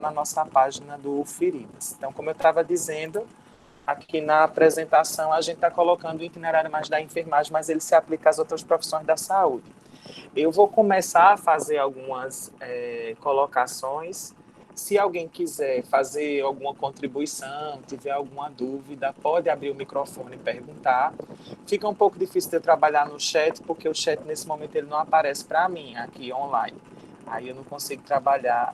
na nossa página do Feridas. Então, como eu estava dizendo, aqui na apresentação a gente está colocando o itinerário mais da enfermagem, mas ele se aplica às outras profissões da saúde. Eu vou começar a fazer algumas colocações. Se alguém quiser fazer alguma contribuição, tiver alguma dúvida, pode abrir o microfone e perguntar. Fica um pouco difícil de eu trabalhar no chat, porque o chat nesse momento ele não aparece para mim aqui online. Aí eu não consigo trabalhar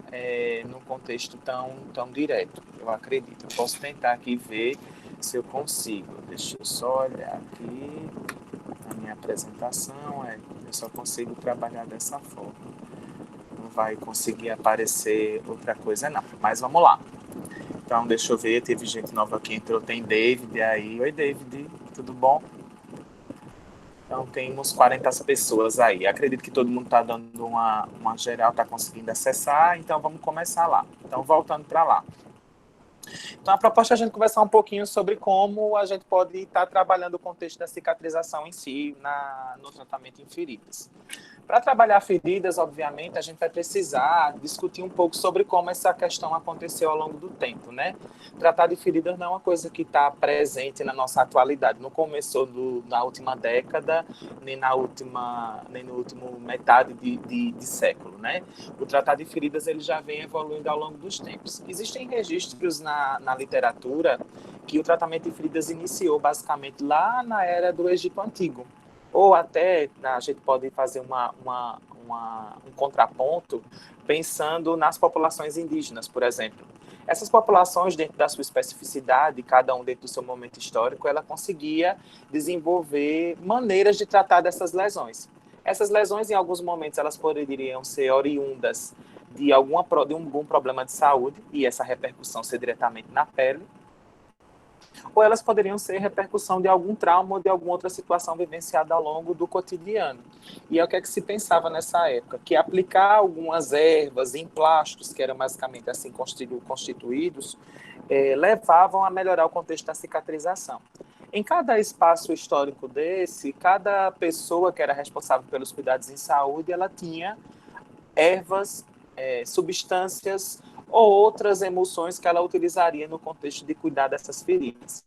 num contexto tão direto, eu acredito. Eu posso tentar aqui ver se eu consigo. Deixa eu só olhar aqui a minha apresentação. Eu só consigo trabalhar dessa forma. Não vai conseguir aparecer outra coisa, não. Mas vamos lá. Então, deixa eu ver. Teve gente nova que entrou. Tem David aí. Oi, David. Tudo bom? Então, temos 40 pessoas aí. Acredito que todo mundo está dando uma geral, está conseguindo acessar. Então, vamos começar lá. Então, voltando para lá. Então, a proposta é a gente conversar um pouquinho sobre como a gente pode estar trabalhando o contexto da cicatrização em si no tratamento em feridas. Para trabalhar feridas, obviamente, a gente vai precisar discutir um pouco sobre como essa questão aconteceu ao longo do tempo, né? Tratar de feridas não é uma coisa que está presente na nossa atualidade. Não começou na última década, nem no último metade de século, né? O tratar de feridas ele já vem evoluindo ao longo dos tempos. Existem registros na literatura que o tratamento de feridas iniciou basicamente lá na era do Egito Antigo. Ou até a gente pode fazer um contraponto pensando nas populações indígenas, por exemplo. Essas populações, dentro da sua especificidade, cada um dentro do seu momento histórico, ela conseguia desenvolver maneiras de tratar dessas lesões. Essas lesões, em alguns momentos, elas poderiam ser oriundas de algum problema de saúde, e essa repercussão ser diretamente na pele, ou elas poderiam ser repercussão de algum trauma ou de alguma outra situação vivenciada ao longo do cotidiano. E é o que é que se pensava nessa época, que aplicar algumas ervas em plásticos, que eram basicamente assim constituídos, levavam a melhorar o contexto da cicatrização. Em cada espaço histórico desse, cada pessoa que era responsável pelos cuidados em saúde, ela tinha ervas, substâncias ou outras emoções que ela utilizaria no contexto de cuidar dessas feridas.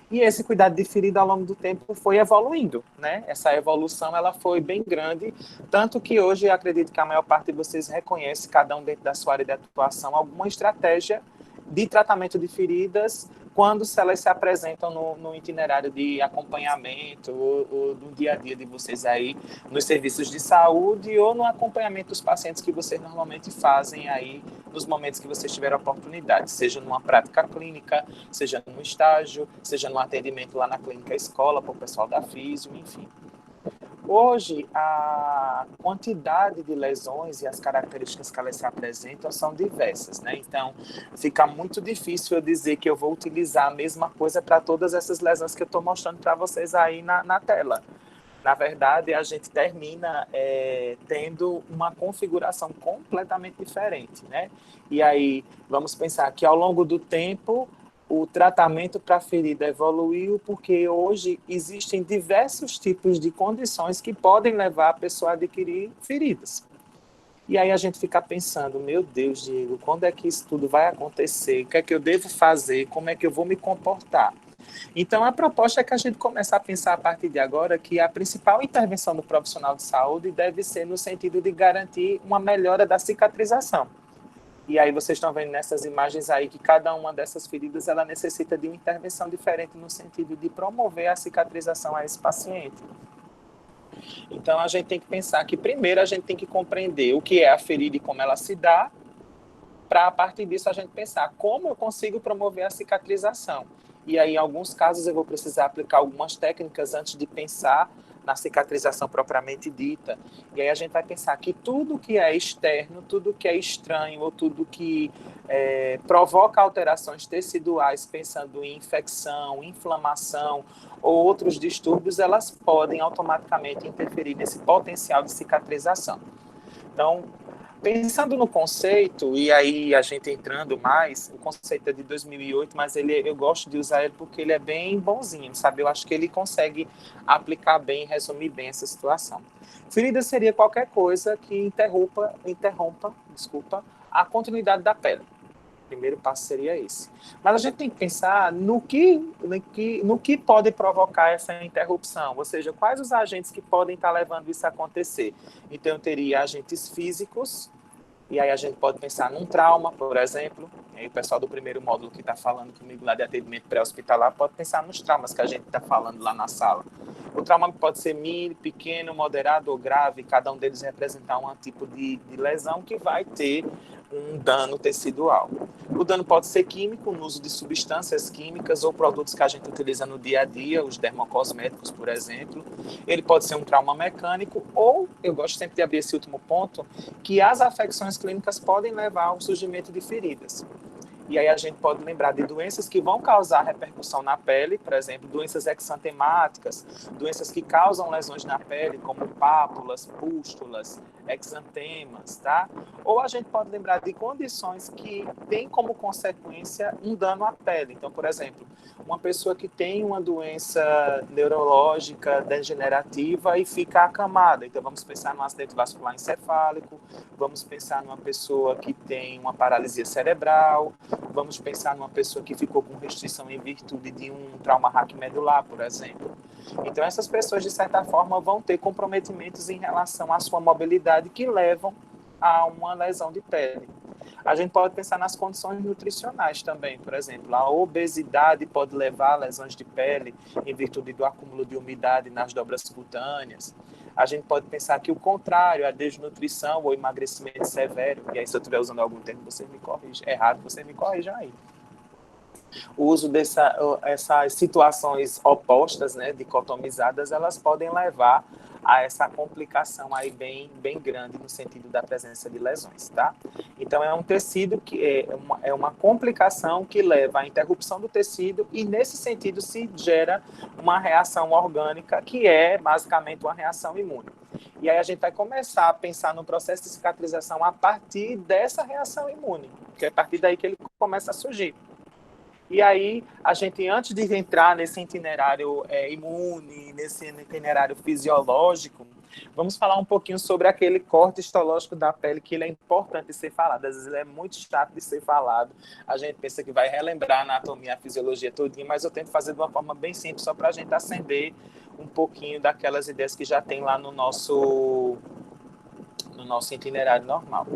E esse cuidado de ferida ao longo do tempo foi evoluindo, né? Essa evolução ela foi bem grande, tanto que hoje eu acredito que a maior parte de vocês reconhece, cada um dentro da sua área de atuação, alguma estratégia de tratamento de feridas quando elas se apresentam no itinerário de acompanhamento ou no dia a dia de vocês aí nos serviços de saúde ou no acompanhamento dos pacientes que vocês normalmente fazem aí nos momentos que vocês tiveram oportunidade, seja numa prática clínica, seja num estágio, seja no atendimento lá na clínica escola para o pessoal da físio, enfim. Hoje, a quantidade de lesões e as características que elas se apresentam são diversas, né? Então, fica muito difícil eu dizer que eu vou utilizar a mesma coisa para todas essas lesões que eu estou mostrando para vocês aí na tela. Na verdade, a gente termina tendo uma configuração completamente diferente, né? E aí, vamos pensar que ao longo do tempo, o tratamento para a ferida evoluiu porque hoje existem diversos tipos de condições que podem levar a pessoa a adquirir feridas. E aí a gente fica pensando, meu Deus, Diego, quando é que isso tudo vai acontecer? O que é que eu devo fazer? Como é que eu vou me comportar? Então, a proposta é que a gente comece a pensar a partir de agora que a principal intervenção do profissional de saúde deve ser no sentido de garantir uma melhora da cicatrização. E aí vocês estão vendo nessas imagens aí que cada uma dessas feridas ela necessita de uma intervenção diferente no sentido de promover a cicatrização a esse paciente. Então, a gente tem que pensar que primeiro a gente tem que compreender o que é a ferida e como ela se dá, para a partir disso a gente pensar como eu consigo promover a cicatrização. E aí, em alguns casos, eu vou precisar aplicar algumas técnicas antes de pensar na cicatrização propriamente dita. E aí a gente vai pensar que tudo que é externo, tudo que é estranho, ou tudo que provoca alterações teciduais, pensando em infecção, inflamação ou outros distúrbios, elas podem automaticamente interferir nesse potencial de cicatrização. Então, pensando no conceito, e aí a gente entrando mais, o conceito é de 2008, mas eu gosto de usar ele porque ele é bem bonzinho, sabe? Eu acho que ele consegue aplicar bem, resumir bem essa situação. Ferida seria qualquer coisa que interrompa, a continuidade da pele. primeiro passo seria esse. Mas a gente tem que pensar no que pode provocar essa interrupção, ou seja, quais os agentes que podem estar levando isso a acontecer. Então, eu teria agentes físicos, e aí a gente pode pensar num trauma, por exemplo. E aí o pessoal do primeiro módulo que está falando comigo lá de atendimento pré-hospitalar pode pensar nos traumas que a gente está falando lá na sala. O trauma pode ser mínimo, pequeno, moderado ou grave, cada um deles representar um tipo de lesão que vai ter um dano tecidual. O dano pode ser químico, no uso de substâncias químicas ou produtos que a gente utiliza no dia a dia, os dermocosméticos, por exemplo. Ele pode ser um trauma mecânico ou, eu gosto sempre de abrir esse último ponto, que as afecções clínicas podem levar ao surgimento de feridas. E aí a gente pode lembrar de doenças que vão causar repercussão na pele, por exemplo, doenças exantemáticas, doenças que causam lesões na pele, como pápulas, pústulas, exantemas, tá? Ou a gente pode lembrar de condições que têm como consequência um dano à pele. Então, por exemplo, uma pessoa que tem uma doença neurológica degenerativa e fica acamada. Então, vamos pensar num acidente vascular encefálico, vamos pensar numa pessoa que tem uma paralisia cerebral, vamos pensar numa pessoa que ficou com restrição em virtude de um trauma raquimedular, por exemplo. Então, essas pessoas, de certa forma, vão ter comprometimentos em relação à sua mobilidade que levam a uma lesão de pele. A gente pode pensar nas condições nutricionais também, por exemplo, a obesidade pode levar a lesões de pele em virtude do acúmulo de umidade nas dobras cutâneas. A gente pode pensar que o contrário, a desnutrição ou emagrecimento severo, e aí se eu estiver usando algum termo, você me corrige, errado, você me corrija aí. O uso essas situações opostas, né, dicotomizadas, elas podem levar a essa complicação aí bem grande no sentido da presença de lesões, tá? Então, é um tecido que é uma complicação que leva à interrupção do tecido e, nesse sentido, se gera uma reação orgânica que é, basicamente, uma reação imune. E aí a gente vai começar a pensar no processo de cicatrização a partir dessa reação imune, que é a partir daí que ele começa a surgir. E aí, a gente, antes de entrar nesse itinerário imune, nesse itinerário fisiológico, vamos falar um pouquinho sobre aquele corte histológico da pele, que ele é importante ser falado. Às vezes ele é muito chato de ser falado. A gente pensa que vai relembrar a anatomia, a fisiologia todinha, mas eu tento fazer de uma forma bem simples, só para a gente acender um pouquinho daquelas ideias que já tem lá no nosso itinerário normal.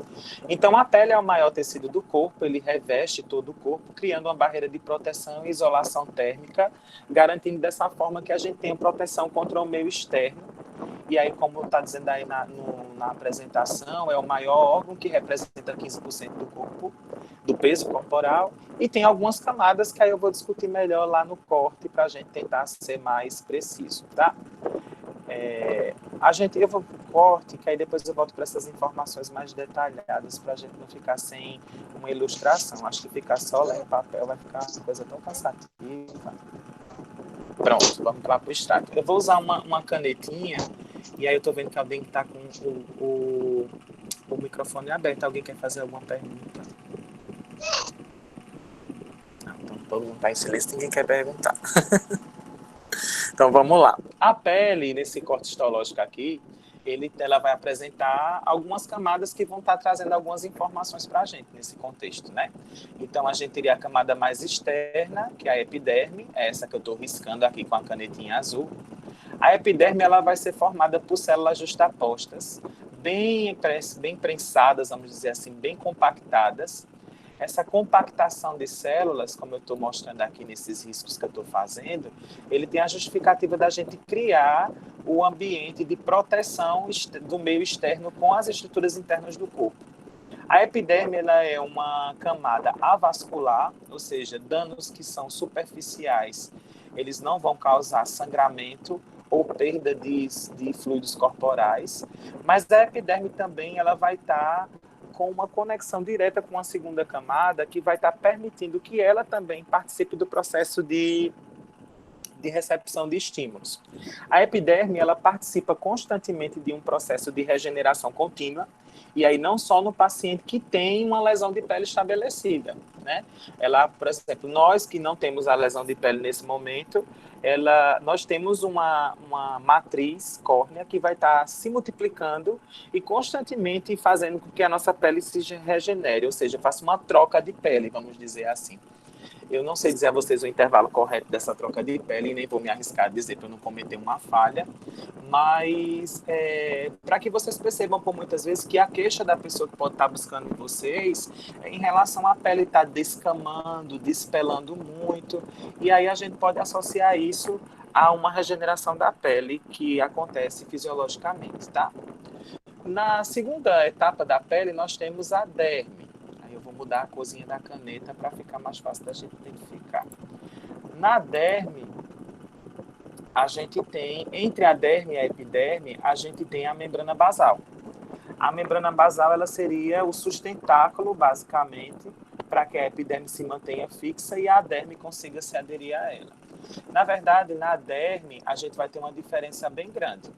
Então, a pele é o maior tecido do corpo, ele reveste todo o corpo, criando uma barreira de proteção e isolação térmica, garantindo dessa forma que a gente tenha proteção contra o meio externo. E aí, como está dizendo aí na apresentação, é o maior órgão que representa 15% do corpo, do peso corporal, e tem algumas camadas que aí eu vou discutir melhor lá no corte para a gente tentar ser mais preciso, tá? Eu vou para o corte, que aí depois eu volto para essas informações mais detalhadas, para a gente não ficar sem uma ilustração. Acho que ficar só lendo papel vai ficar uma coisa tão cansativa. Pronto, vamos lá para o extrato. Eu vou usar uma canetinha, e aí eu estou vendo que alguém está com o microfone aberto. Alguém quer fazer alguma pergunta? Não, então todo mundo está em silêncio, ninguém quer perguntar. Então, vamos lá. A pele, nesse corte histológico aqui, ela vai apresentar algumas camadas que vão estar trazendo algumas informações para a gente nesse contexto, né? Então, a gente teria a camada mais externa, que é a epiderme, essa que eu estou riscando aqui com a canetinha azul. A epiderme, ela vai ser formada por células justapostas, bem prensadas, vamos dizer assim, bem compactadas. Essa compactação de células, como eu estou mostrando aqui nesses riscos que eu estou fazendo, ele tem a justificativa da gente criar o ambiente de proteção do meio externo com as estruturas internas do corpo. A epiderme, ela é uma camada avascular, ou seja, danos que são superficiais, eles não vão causar sangramento ou perda de fluidos corporais, mas a epiderme também ela vai estar com uma conexão direta com a segunda camada, que vai estar permitindo que ela também participe do processo de recepção de estímulos. A epiderme, ela participa constantemente de um processo de regeneração contínua, E aí não só no paciente que tem uma lesão de pele estabelecida, né? Ela, por exemplo, nós que não temos a lesão de pele nesse momento, nós temos uma matriz córnea que vai estar se multiplicando e constantemente fazendo com que a nossa pele se regenere, ou seja, faça uma troca de pele, vamos dizer assim. Eu não sei dizer a vocês o intervalo correto dessa troca de pele, nem vou me arriscar a dizer para eu não cometer uma falha, mas para que vocês percebam por muitas vezes que a queixa da pessoa que pode estar buscando em vocês é em relação à pele estar descamando, despelando muito, e aí a gente pode associar isso a uma regeneração da pele que acontece fisiologicamente, tá? Na segunda etapa da pele, nós temos a derme. Aí eu vou mudar a corzinha da caneta para ficar mais fácil da gente identificar. Na derme, a gente tem, entre a derme e a epiderme, a gente tem a membrana basal. A membrana basal, ela seria o sustentáculo, basicamente, para que a epiderme se mantenha fixa e a derme consiga se aderir a ela. Na verdade, na derme, a gente vai ter uma diferença bem grande.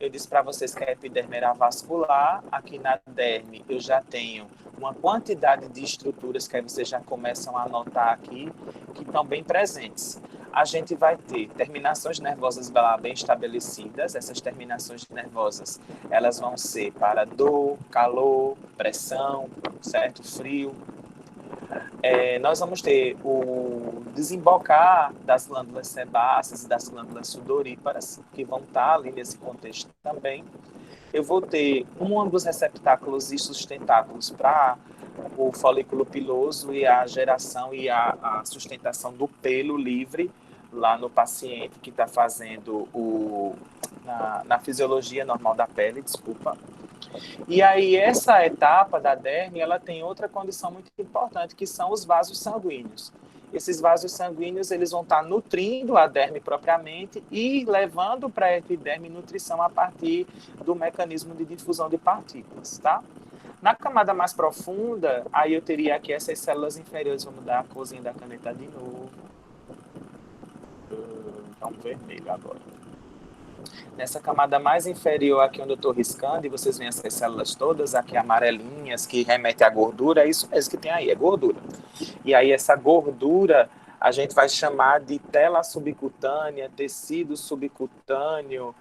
Eu disse para vocês que a epiderme era vascular, aqui na derme eu já tenho uma quantidade de estruturas que aí vocês já começam a notar aqui, que estão bem presentes. A gente vai ter terminações nervosas bem estabelecidas, essas terminações nervosas, elas vão ser para dor, calor, pressão, certo? Frio. Nós vamos ter o desembocar das glândulas sebáceas e das glândulas sudoríparas, que vão estar ali nesse contexto também. Eu vou ter um dos receptáculos e sustentáculos para o folículo piloso e a geração e a sustentação do pelo livre lá no paciente que está fazendo na fisiologia normal da pele, desculpa. E aí essa etapa da derme, ela tem outra condição muito importante, que são os vasos sanguíneos. Esses vasos sanguíneos, eles vão estar nutrindo a derme propriamente e levando para a epiderme nutrição a partir do mecanismo de difusão de partículas, tá? Na camada mais profunda, aí eu teria aqui essas células inferiores, vamos dar a corzinha da caneta de novo. Então, vermelho agora. Nessa camada mais inferior, aqui onde eu estou riscando, e vocês veem essas células todas aqui amarelinhas, que remetem à gordura, é isso mesmo que tem aí, é gordura. E aí essa gordura a gente vai chamar de tela subcutânea, tecido subcutâneo,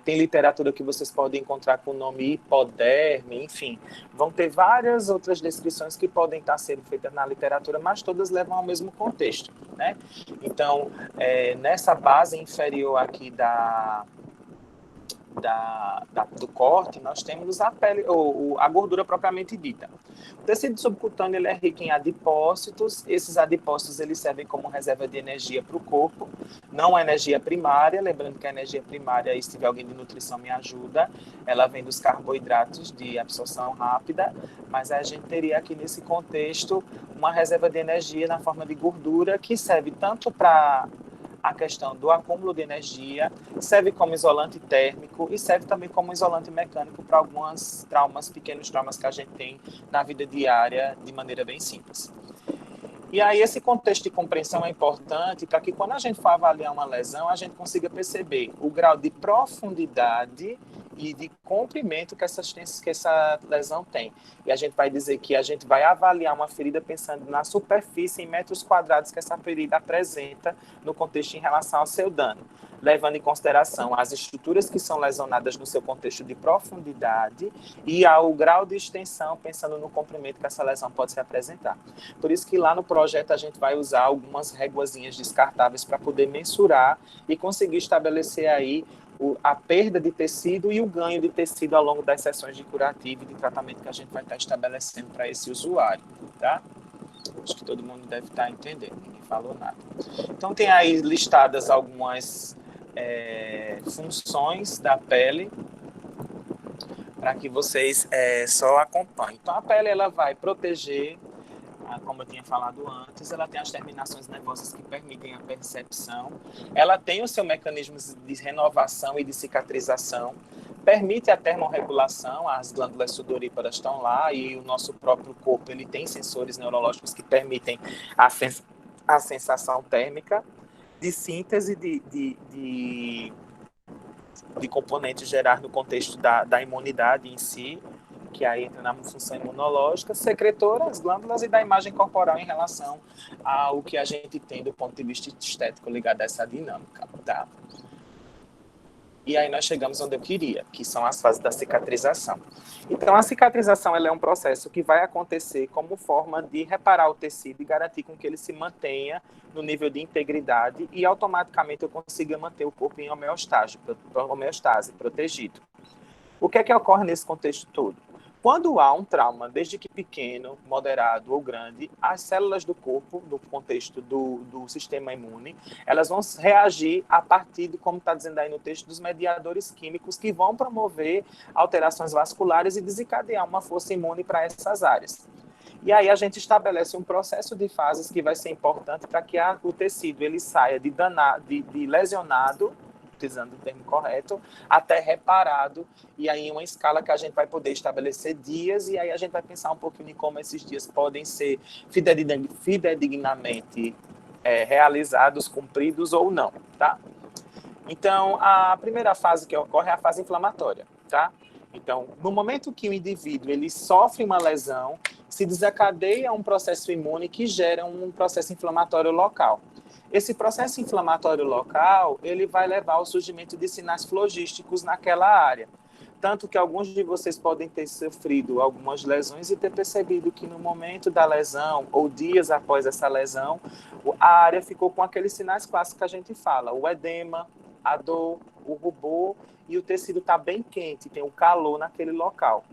tem literatura que vocês podem encontrar com o nome hipoderme, enfim, vão ter várias outras descrições que podem estar sendo feitas na literatura, mas todas levam ao mesmo contexto, né? Então, nessa base inferior aqui do corte, nós temos a pele, ou a gordura propriamente dita. O tecido subcutâneo ele é rico em adipócitos. Esses adipócitos eles servem como reserva de energia para o corpo, não é energia primária, lembrando que a energia primária, e se tiver alguém de nutrição me ajuda, ela vem dos carboidratos de absorção rápida, mas a gente teria aqui nesse contexto uma reserva de energia na forma de gordura que serve tanto para a questão do acúmulo de energia, serve como isolante térmico e serve também como isolante mecânico para alguns traumas, pequenos traumas que a gente tem na vida diária de maneira bem simples. E aí esse contexto de compreensão é importante para que quando a gente for avaliar uma lesão, a gente consiga perceber o grau de profundidade e de comprimento que essa lesão tem. E a gente vai dizer que a gente vai avaliar uma ferida pensando na superfície em metros quadrados que essa ferida apresenta no contexto em relação ao seu dano, levando em consideração as estruturas que são lesionadas no seu contexto de profundidade e ao grau de extensão, pensando no comprimento que essa lesão pode se apresentar. Por isso que lá no projeto a gente vai usar algumas réguazinhas descartáveis para poder mensurar e conseguir estabelecer aí a perda de tecido e o ganho de tecido ao longo das sessões de curativo e de tratamento que a gente vai estar estabelecendo para esse usuário, tá? Acho que todo mundo deve estar entendendo, ninguém falou nada. Então, tem aí listadas algumas funções da pele para que vocês só acompanhem. Então, a pele ela vai proteger, como eu tinha falado antes, ela tem as terminações nervosas que permitem a percepção, ela tem o seu mecanismo de renovação e de cicatrização, permite a termorregulação, as glândulas sudoríparas estão lá e o nosso próprio corpo ele tem sensores neurológicos que permitem a sensação térmica, de síntese de componentes gerar no contexto da imunidade em si, que aí entra na função imunológica, secretora, as glândulas, e da imagem corporal em relação ao que a gente tem do ponto de vista estético ligado a essa dinâmica, tá? E aí nós chegamos onde eu queria, que são as fases da cicatrização. Então, a cicatrização ela é um processo que vai acontecer como forma de reparar o tecido e garantir com que ele se mantenha no nível de integridade e automaticamente eu consiga manter o corpo em homeostase, protegido. O que é que ocorre nesse contexto todo? Quando há um trauma, desde que pequeno, moderado ou grande, as células do corpo, no contexto do sistema imune, elas vão reagir a partir de, como está dizendo aí no texto, dos mediadores químicos que vão promover alterações vasculares e desencadear uma força imune para essas áreas. E aí a gente estabelece um processo de fases que vai ser importante para que o tecido ele saia de lesionado, utilizando o termo correto, até reparado, e aí uma escala que a gente vai poder estabelecer dias, e aí a gente vai pensar um pouquinho em como esses dias podem ser fidedignamente realizados, cumpridos ou não, tá? Então, a primeira fase que ocorre é a fase inflamatória, tá? Então, no momento que o indivíduo ele sofre uma lesão, se desencadeia um processo imune que gera um processo inflamatório local. Esse processo inflamatório local, ele vai levar ao surgimento de sinais flogísticos naquela área. Tanto que alguns de vocês podem ter sofrido algumas lesões e ter percebido que no momento da lesão, ou dias após essa lesão, a área ficou com aqueles sinais clássicos que a gente fala, o edema, a dor, o rubor, e o tecido está bem quente, tem o calor naquele local.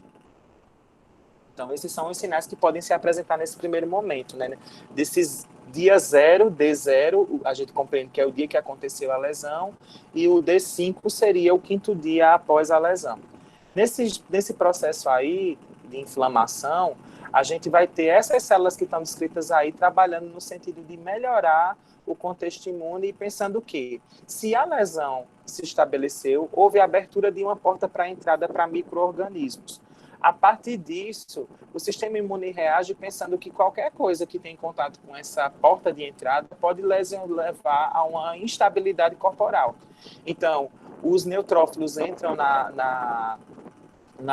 Então, esses são os sinais que podem se apresentar nesse primeiro momento, né? Desses dia 0, D0, a gente compreende que é o dia que aconteceu a lesão, e o D5 seria o 5º dia após a lesão. Nesse processo aí de inflamação, a gente vai ter essas células que estão descritas aí trabalhando no sentido de melhorar o contexto imune e pensando que, se a lesão se estabeleceu, houve a abertura de uma porta para a entrada para micro-organismos. A partir disso, o sistema imune reage pensando que qualquer coisa que tem contato com essa porta de entrada pode levar a uma instabilidade corporal. Então, os neutrófilos entram na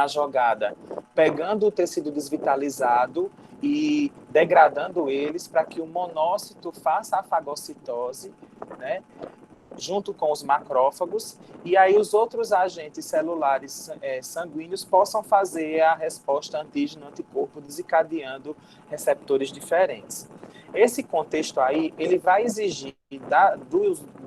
jogada, pegando o tecido desvitalizado e degradando eles para que o monócito faça a fagocitose, né? Junto com os macrófagos, e aí os outros agentes celulares sanguíneos possam fazer a resposta antígeno-anticorpo, desencadeando receptores diferentes. Esse contexto aí, ele vai exigir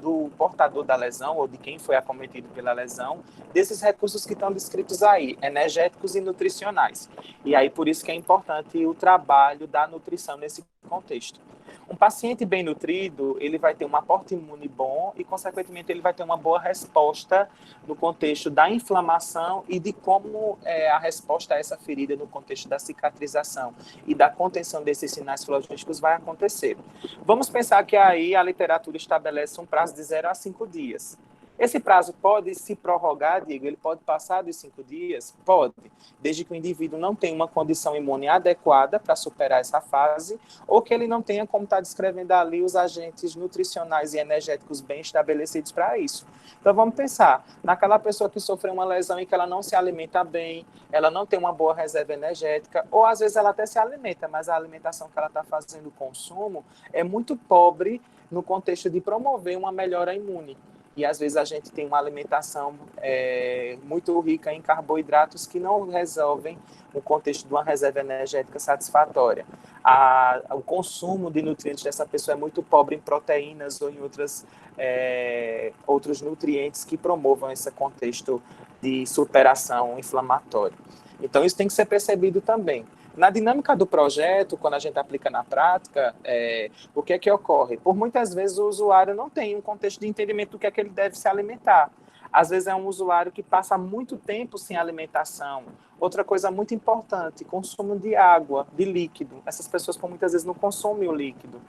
do portador da lesão, ou de quem foi acometido pela lesão, desses recursos que estão descritos aí, energéticos e nutricionais. E aí, por isso que é importante o trabalho da nutrição nesse contexto. Um paciente bem nutrido, ele vai ter um aporte imune bom e, consequentemente, ele vai ter uma boa resposta no contexto da inflamação e de como a resposta a essa ferida no contexto da cicatrização e da contenção desses sinais flogísticos vai acontecer. Vamos pensar que aí a literatura estabelece um prazo de 0 a 5 dias. Esse prazo pode se prorrogar, Diego? Ele pode passar dos 5 dias? Pode, desde que o indivíduo não tenha uma condição imune adequada para superar essa fase, ou que ele não tenha, como está descrevendo ali, os agentes nutricionais e energéticos bem estabelecidos para isso. Então, vamos pensar naquela pessoa que sofreu uma lesão e que ela não se alimenta bem, ela não tem uma boa reserva energética, ou às vezes ela até se alimenta, mas a alimentação que ela está fazendo, o consumo, é muito pobre no contexto de promover uma melhora imune. E às vezes a gente tem uma alimentação muito rica em carboidratos que não resolvem o contexto de uma reserva energética satisfatória. O consumo de nutrientes dessa pessoa é muito pobre em proteínas ou em outros nutrientes que promovam esse contexto de superação inflamatória. Então isso tem que ser percebido também. Na dinâmica do projeto, quando a gente aplica na prática, o que é que ocorre? Por muitas vezes o usuário não tem um contexto de entendimento do que é que ele deve se alimentar. Às vezes é um usuário que passa muito tempo sem alimentação. Outra coisa muito importante, consumo de água, de líquido. Essas pessoas, por muitas vezes, não consomem o líquido.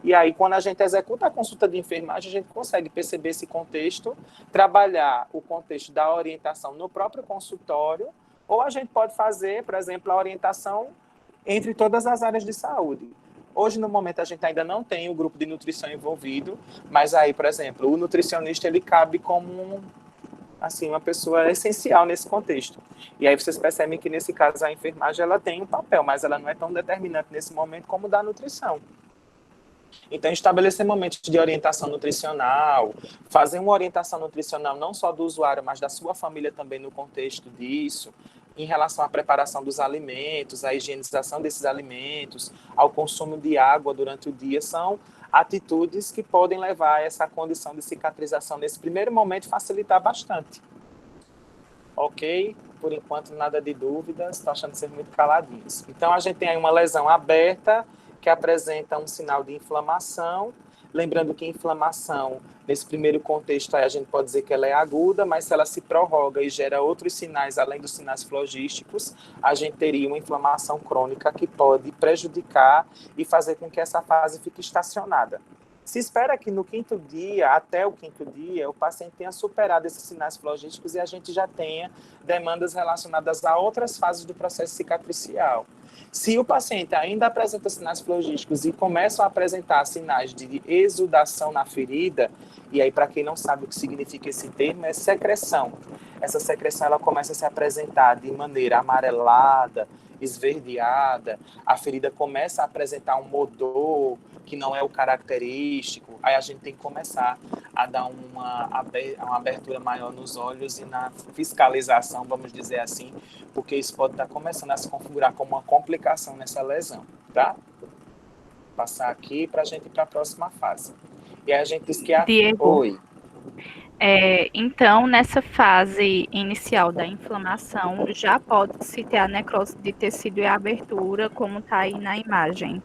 E aí, quando a gente executa a consulta de enfermagem, a gente consegue perceber esse contexto, trabalhar o contexto da orientação no próprio consultório, ou a gente pode fazer, por exemplo, a orientação entre todas as áreas de saúde. Hoje, no momento, a gente ainda não tem o grupo de nutrição envolvido, mas aí, por exemplo, o nutricionista ele cabe como assim, uma pessoa essencial nesse contexto. E aí vocês percebem que, nesse caso, a enfermagem ela tem um papel, mas ela não é tão determinante nesse momento como da nutrição. Então, estabelecer momentos de orientação nutricional, fazer uma orientação nutricional não só do usuário, mas da sua família também no contexto disso, em relação à preparação dos alimentos, à higienização desses alimentos, ao consumo de água durante o dia, são atitudes que podem levar a essa condição de cicatrização nesse primeiro momento, facilitar bastante. Ok? Por enquanto, nada de dúvidas, estou achando ser muito caladinhos. Então, a gente tem aí uma lesão aberta, que apresenta um sinal de inflamação. Lembrando que inflamação, nesse primeiro contexto, aí a gente pode dizer que ela é aguda, mas se ela se prorroga e gera outros sinais, além dos sinais flogísticos, a gente teria uma inflamação crônica que pode prejudicar e fazer com que essa fase fique estacionada. Se espera que no quinto dia, até o quinto dia, o paciente tenha superado esses sinais flogísticos e a gente já tenha demandas relacionadas a outras fases do processo cicatricial. Se o paciente ainda apresenta sinais flogísticos e começa a apresentar sinais de exudação na ferida, e aí, para quem não sabe o que significa esse termo, é secreção. Essa secreção ela começa a se apresentar de maneira amarelada, esverdeada, a ferida começa a apresentar um odor que não é o característico, aí a gente tem que começar a dar uma abertura maior nos olhos e na fiscalização, vamos dizer assim, porque isso pode estar começando a se configurar como uma complicação nessa lesão, tá? Vou passar aqui para a gente ir para a próxima fase. E aí a gente diz que Diego, Oi. então, nessa fase inicial da inflamação, já pode-se ter a necrose de tecido e a abertura, como está aí na imagem.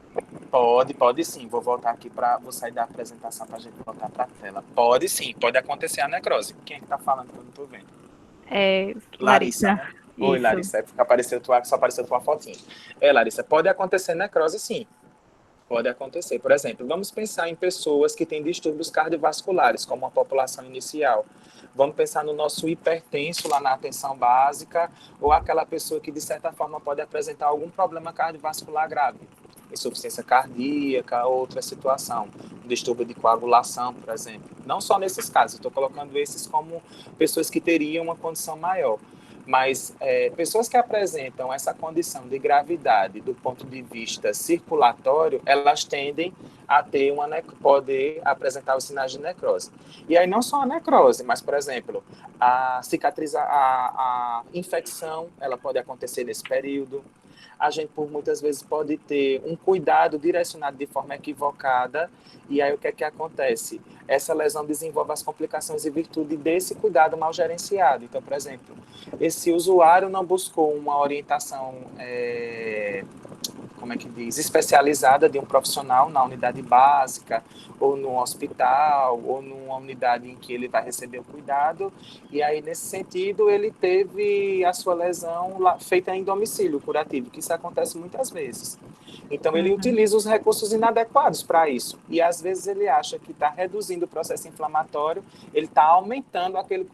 Pode sim. Vou voltar aqui vou sair da apresentação para a gente voltar para a tela. Pode sim, pode acontecer a necrose. Quem é que está falando que eu não estou vendo? Larissa. Né? Oi, Isso. Larissa. Só apareceu tua fotinha. Larissa, pode acontecer necrose sim. Pode acontecer. Por exemplo, vamos pensar em pessoas que têm distúrbios cardiovasculares, como a população inicial. Vamos pensar no nosso hipertenso lá na atenção básica, ou aquela pessoa que, de certa forma, pode apresentar algum problema cardiovascular grave. Insuficiência cardíaca, outra situação. Um distúrbio de coagulação, por exemplo. Não só nesses casos, estou colocando esses como pessoas que teriam uma condição maior. Mas pessoas que apresentam essa condição de gravidade do ponto de vista circulatório, elas tendem a ter poder apresentar os sinais de necrose. E aí não só a necrose, mas, por exemplo, a infecção, ela pode acontecer nesse período. A gente, por muitas vezes, pode ter um cuidado direcionado de forma equivocada, e aí o que é que acontece? Essa lesão desenvolve as complicações em virtude desse cuidado mal gerenciado. Então, por exemplo, esse usuário não buscou uma orientação, especializada de um profissional na unidade básica, ou no hospital, ou numa unidade em que ele vai receber o cuidado, e aí, nesse sentido, ele teve a sua lesão feita em domicílio curativo, que isso acontece muitas vezes. Então, ele utiliza os recursos inadequados para isso, e às vezes ele acha que está reduzindo o processo inflamatório, ele está aumentando aquele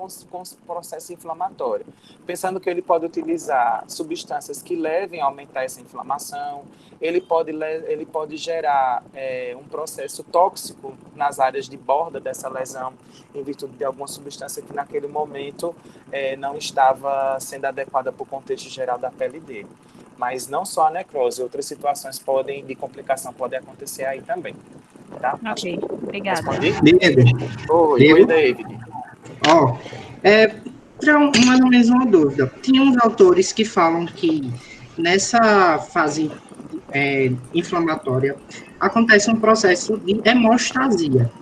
processo inflamatório, pensando que ele pode utilizar substâncias que levem a aumentar essa inflamação, ele pode gerar um processo tóxico nas áreas de borda dessa lesão, em virtude de alguma substância que naquele momento não estava sendo adequada para o contexto geral da pele dele. Mas não só a necrose, outras situações de complicação podem acontecer aí também. Tá? Ok, obrigada. Respondi? Diego. Oi, David. Para mais ou menos uma dúvida. Tem uns autores que falam que nessa fase inflamatória acontece um processo de hemostasia.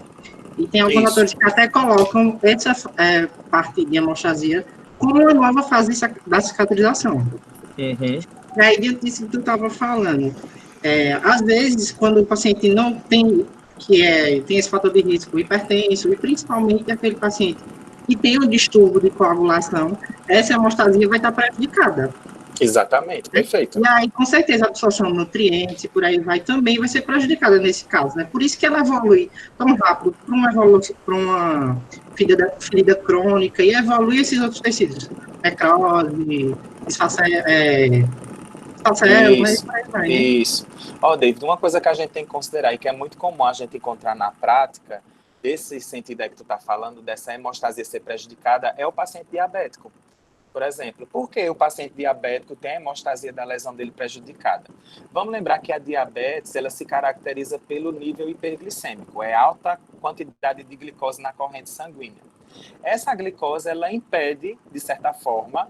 E tem alguns autores que até colocam essa parte de hemostasia como uma nova fase da cicatrização. Uhum. E aí, dentro disso que tu estava falando, às vezes, quando o paciente não tem, tem esse fator de risco hipertenso, e principalmente aquele paciente que tem um distúrbio de coagulação, essa hemostasia vai estar prejudicada. Exatamente, perfeito. E aí, com certeza, a absorção de nutrientes, por aí também vai ser prejudicada nesse caso, né? Por isso que ela evolui tão rápido para uma ferida crônica e evolui esses outros tecidos. Necrose, Isso. David, uma coisa que a gente tem que considerar e que é muito comum a gente encontrar na prática desse sentido aí que tu está falando, dessa hemostasia ser prejudicada, é o paciente diabético. Por exemplo, por que o paciente diabético tem a hemostasia da lesão dele prejudicada? Vamos lembrar que a diabetes, ela se caracteriza pelo nível hiperglicêmico, é alta quantidade de glicose na corrente sanguínea. Essa glicose, ela impede, de certa forma,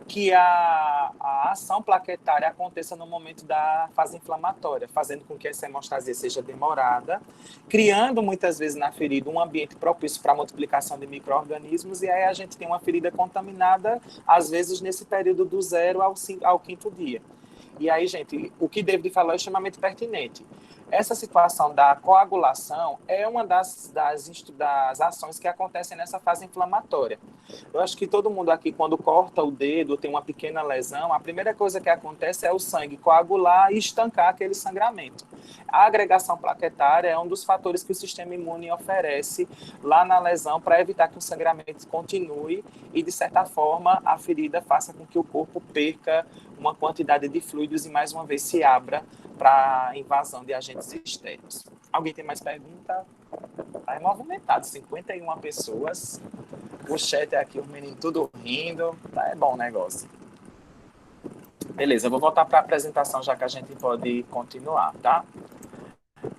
que a ação plaquetária aconteça no momento da fase inflamatória, fazendo com que essa hemostasia seja demorada, criando muitas vezes na ferida um ambiente propício para a multiplicação de micro-organismos, e aí a gente tem uma ferida contaminada, às vezes nesse período do 0 ao 5º dia. E aí, gente, o que David falou é extremamente pertinente. Essa situação da coagulação é uma das ações que acontecem nessa fase inflamatória. Eu acho que todo mundo aqui, quando corta o dedo, tem uma pequena lesão, a primeira coisa que acontece é o sangue coagular e estancar aquele sangramento. A agregação plaquetária é um dos fatores que o sistema imune oferece lá na lesão para evitar que o sangramento continue e, de certa forma, a ferida faça com que o corpo perca uma quantidade de fluidos e, mais uma vez, se abra para invasão de agentes externos. Alguém tem mais pergunta? Está movimentado, 51 pessoas. O chat é aqui, os meninos tudo rindo. É bom o negócio. Beleza, eu vou voltar para a apresentação, já que a gente pode continuar, tá?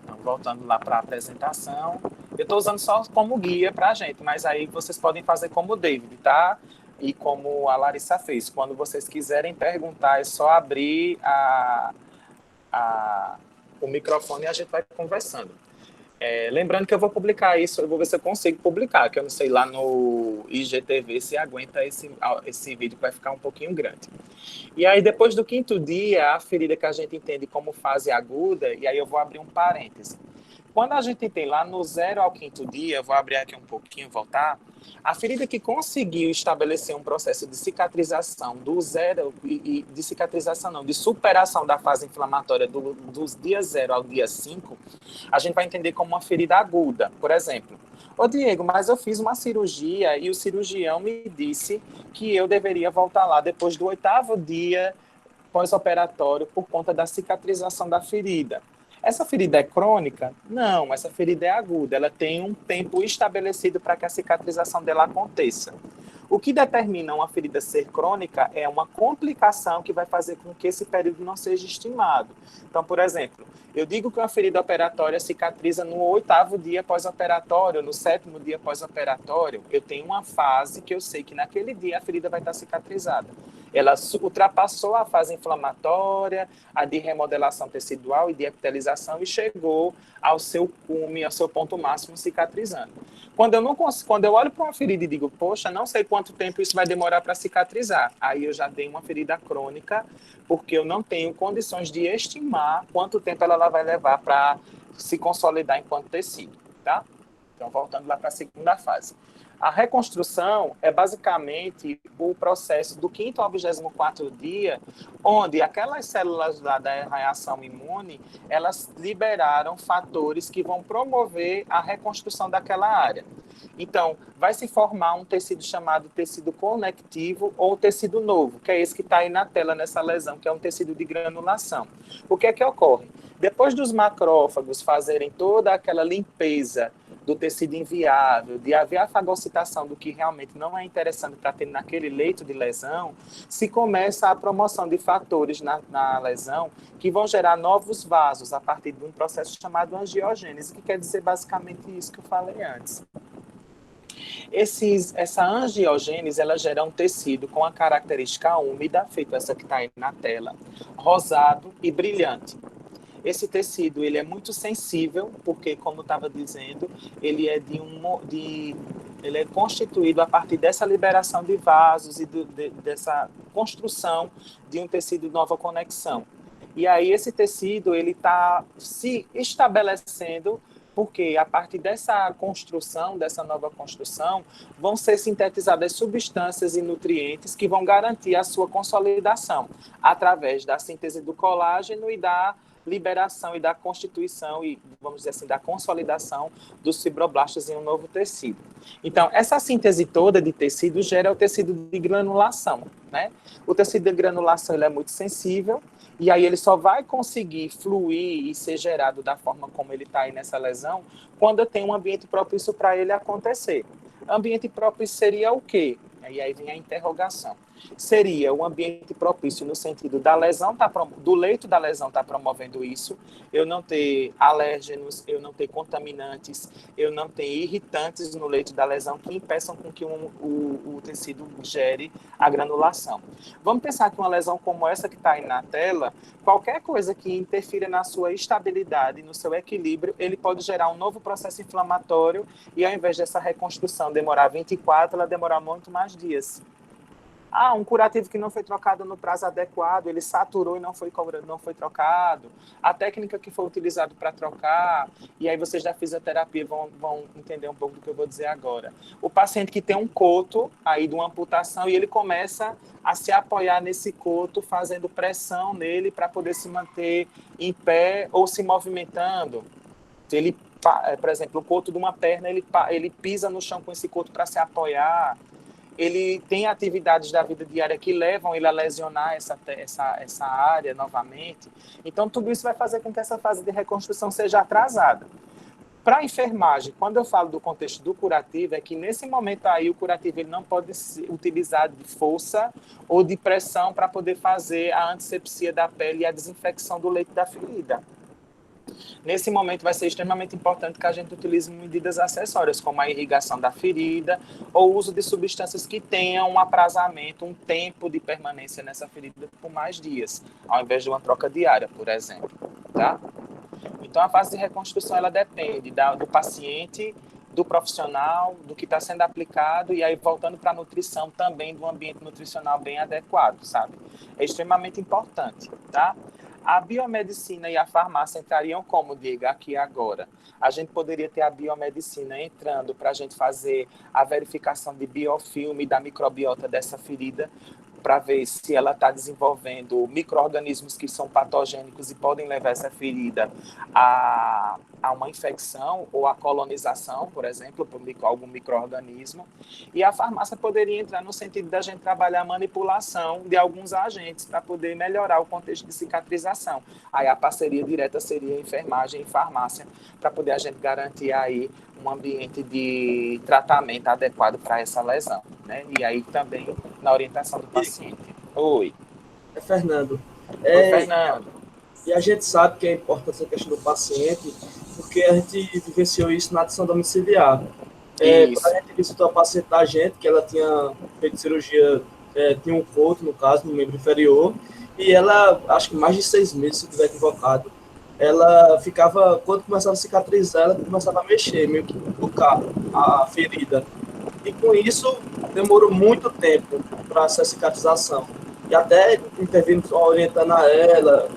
Então, voltando lá para a apresentação. Eu estou usando só como guia para a gente, mas aí vocês podem fazer como o David, tá? E como a Larissa fez. Quando vocês quiserem perguntar, é só abrir o microfone e a gente vai conversando. Lembrando que eu vou publicar isso, eu vou ver se eu consigo publicar, que eu não sei lá no IGTV se aguenta esse vídeo, que vai ficar um pouquinho grande. E aí, depois do 5º dia, a ferida que a gente entende como fase aguda, e aí eu vou abrir um parêntese. Quando a gente tem lá no 0 ao 5º dia, vou abrir aqui um pouquinho, voltar, a ferida que conseguiu estabelecer um processo de cicatrização do 0, e de cicatrização não, de superação da fase inflamatória dos dias 0 ao dia 5, a gente vai entender como uma ferida aguda. Por exemplo, ô Diego, mas eu fiz uma cirurgia e o cirurgião me disse que eu deveria voltar lá depois do 8º dia pós-operatório por conta da cicatrização da ferida. Essa ferida é crônica? Não, essa ferida é aguda. Ela tem um tempo estabelecido para que a cicatrização dela aconteça. O que determina uma ferida ser crônica é uma complicação que vai fazer com que esse período não seja estimado. Então, por exemplo, eu digo que uma ferida operatória cicatriza no 8º dia pós-operatório, no 7º dia pós-operatório, eu tenho uma fase que eu sei que naquele dia a ferida vai estar cicatrizada. Ela ultrapassou a fase inflamatória, a de remodelação tecidual e de epitelização e chegou ao seu cume, ao seu ponto máximo cicatrizando. Quando eu olho para uma ferida e digo, poxa, não sei quanto tempo isso vai demorar para cicatrizar, aí eu já tenho uma ferida crônica, porque eu não tenho condições de estimar quanto tempo ela vai levar para se consolidar enquanto tecido, tá? Então, voltando lá para a segunda fase. A reconstrução é basicamente o processo do 5º ao 24º dia, onde aquelas células da reação imune, elas liberaram fatores que vão promover a reconstrução daquela área. Então, vai se formar um tecido chamado tecido conectivo ou tecido novo, que é esse que está aí na tela nessa lesão, que é um tecido de granulação. O que é que ocorre? Depois dos macrófagos fazerem toda aquela limpeza do tecido inviável, de haver a fagocitação do que realmente não é interessante para ter naquele leito de lesão, se começa a promoção de fatores na lesão que vão gerar novos vasos a partir de um processo chamado angiogênese, que quer dizer basicamente isso que eu falei antes. Essa angiogênese, ela gera um tecido com a característica úmida, feito essa que está aí na tela, rosado e brilhante. Esse tecido ele é muito sensível, porque, como eu estava dizendo, ele é constituído a partir dessa liberação de vasos e dessa construção de um tecido de nova conexão. E aí esse tecido ele está se estabelecendo, porque a partir dessa construção, dessa nova construção, vão ser sintetizadas substâncias e nutrientes que vão garantir a sua consolidação, através da síntese do colágeno e da liberação e da constituição e, vamos dizer assim, da consolidação dos fibroblastos em um novo tecido. Então, essa síntese toda de tecido gera o tecido de granulação, né? O tecido de granulação ele é muito sensível, e aí ele só vai conseguir fluir e ser gerado da forma como ele está aí nessa lesão quando tem um ambiente propício para ele acontecer. Ambiente propício seria o quê? E aí vem a interrogação. Seria um ambiente propício no sentido da lesão, do leito da lesão estar promovendo isso, eu não ter alérgenos, eu não ter contaminantes, eu não ter irritantes no leito da lesão que impeçam com que o tecido gere a granulação. Vamos pensar que uma lesão como essa que está aí na tela, qualquer coisa que interfira na sua estabilidade, no seu equilíbrio, ele pode gerar um novo processo inflamatório e ao invés dessa reconstrução demorar 24, ela demorar muito mais dias. Um curativo que não foi trocado no prazo adequado, ele saturou e não foi trocado. A técnica que foi utilizada para trocar, e aí vocês da fisioterapia vão entender um pouco do que eu vou dizer agora. O paciente que tem um coto aí de uma amputação e ele começa a se apoiar nesse coto, fazendo pressão nele para poder se manter em pé ou se movimentando. Ele, por exemplo, o coto de uma perna, ele pisa no chão com esse coto para se apoiar. Ele tem atividades da vida diária que levam ele a lesionar essa área novamente. Então, tudo isso vai fazer com que essa fase de reconstrução seja atrasada. Para a enfermagem, quando eu falo do contexto do curativo, é que nesse momento aí o curativo ele não pode ser utilizado de força ou de pressão para poder fazer a antisepsia da pele e a desinfecção do leito da ferida. Nesse momento vai ser extremamente importante que a gente utilize medidas acessórias, como a irrigação da ferida ou o uso de substâncias que tenham um aprazamento, um tempo de permanência nessa ferida por mais dias, ao invés de uma troca diária, por exemplo. Tá? Então, a fase de reconstrução ela depende do paciente, do profissional, do que está sendo aplicado e aí voltando para a nutrição também do ambiente nutricional bem adequado, sabe? É extremamente importante, tá? A biomedicina e a farmácia entrariam como, Diego, aqui agora? A gente poderia ter a biomedicina entrando para a gente fazer a verificação de biofilme da microbiota dessa ferida, para ver se ela está desenvolvendo micro-organismos que são patogênicos e podem levar essa ferida a uma infecção ou a colonização, por exemplo, por algum micro-organismo. E a farmácia poderia entrar no sentido da gente trabalhar a manipulação de alguns agentes para poder melhorar o contexto de cicatrização. Aí a parceria direta seria enfermagem e farmácia, para poder a gente garantir aí um ambiente de tratamento adequado para essa lesão, né? E aí também na orientação do paciente. Oi. Fernando. Oi, Fernando. E a gente sabe que é importante essa questão do paciente, porque a gente vivenciou isso na atenção domiciliar. Quando a gente visitou a paciente da gente, que ela tinha feito cirurgia, tinha um coto, no caso, no membro inferior, e ela, acho que mais de 6 meses, se eu estiver equivocado, ela ficava, quando começava a cicatrizar, ela começava a mexer, meio que tocar a ferida. E com isso, demorou muito tempo para essa cicatrização. E até intervindo, orientando a ela,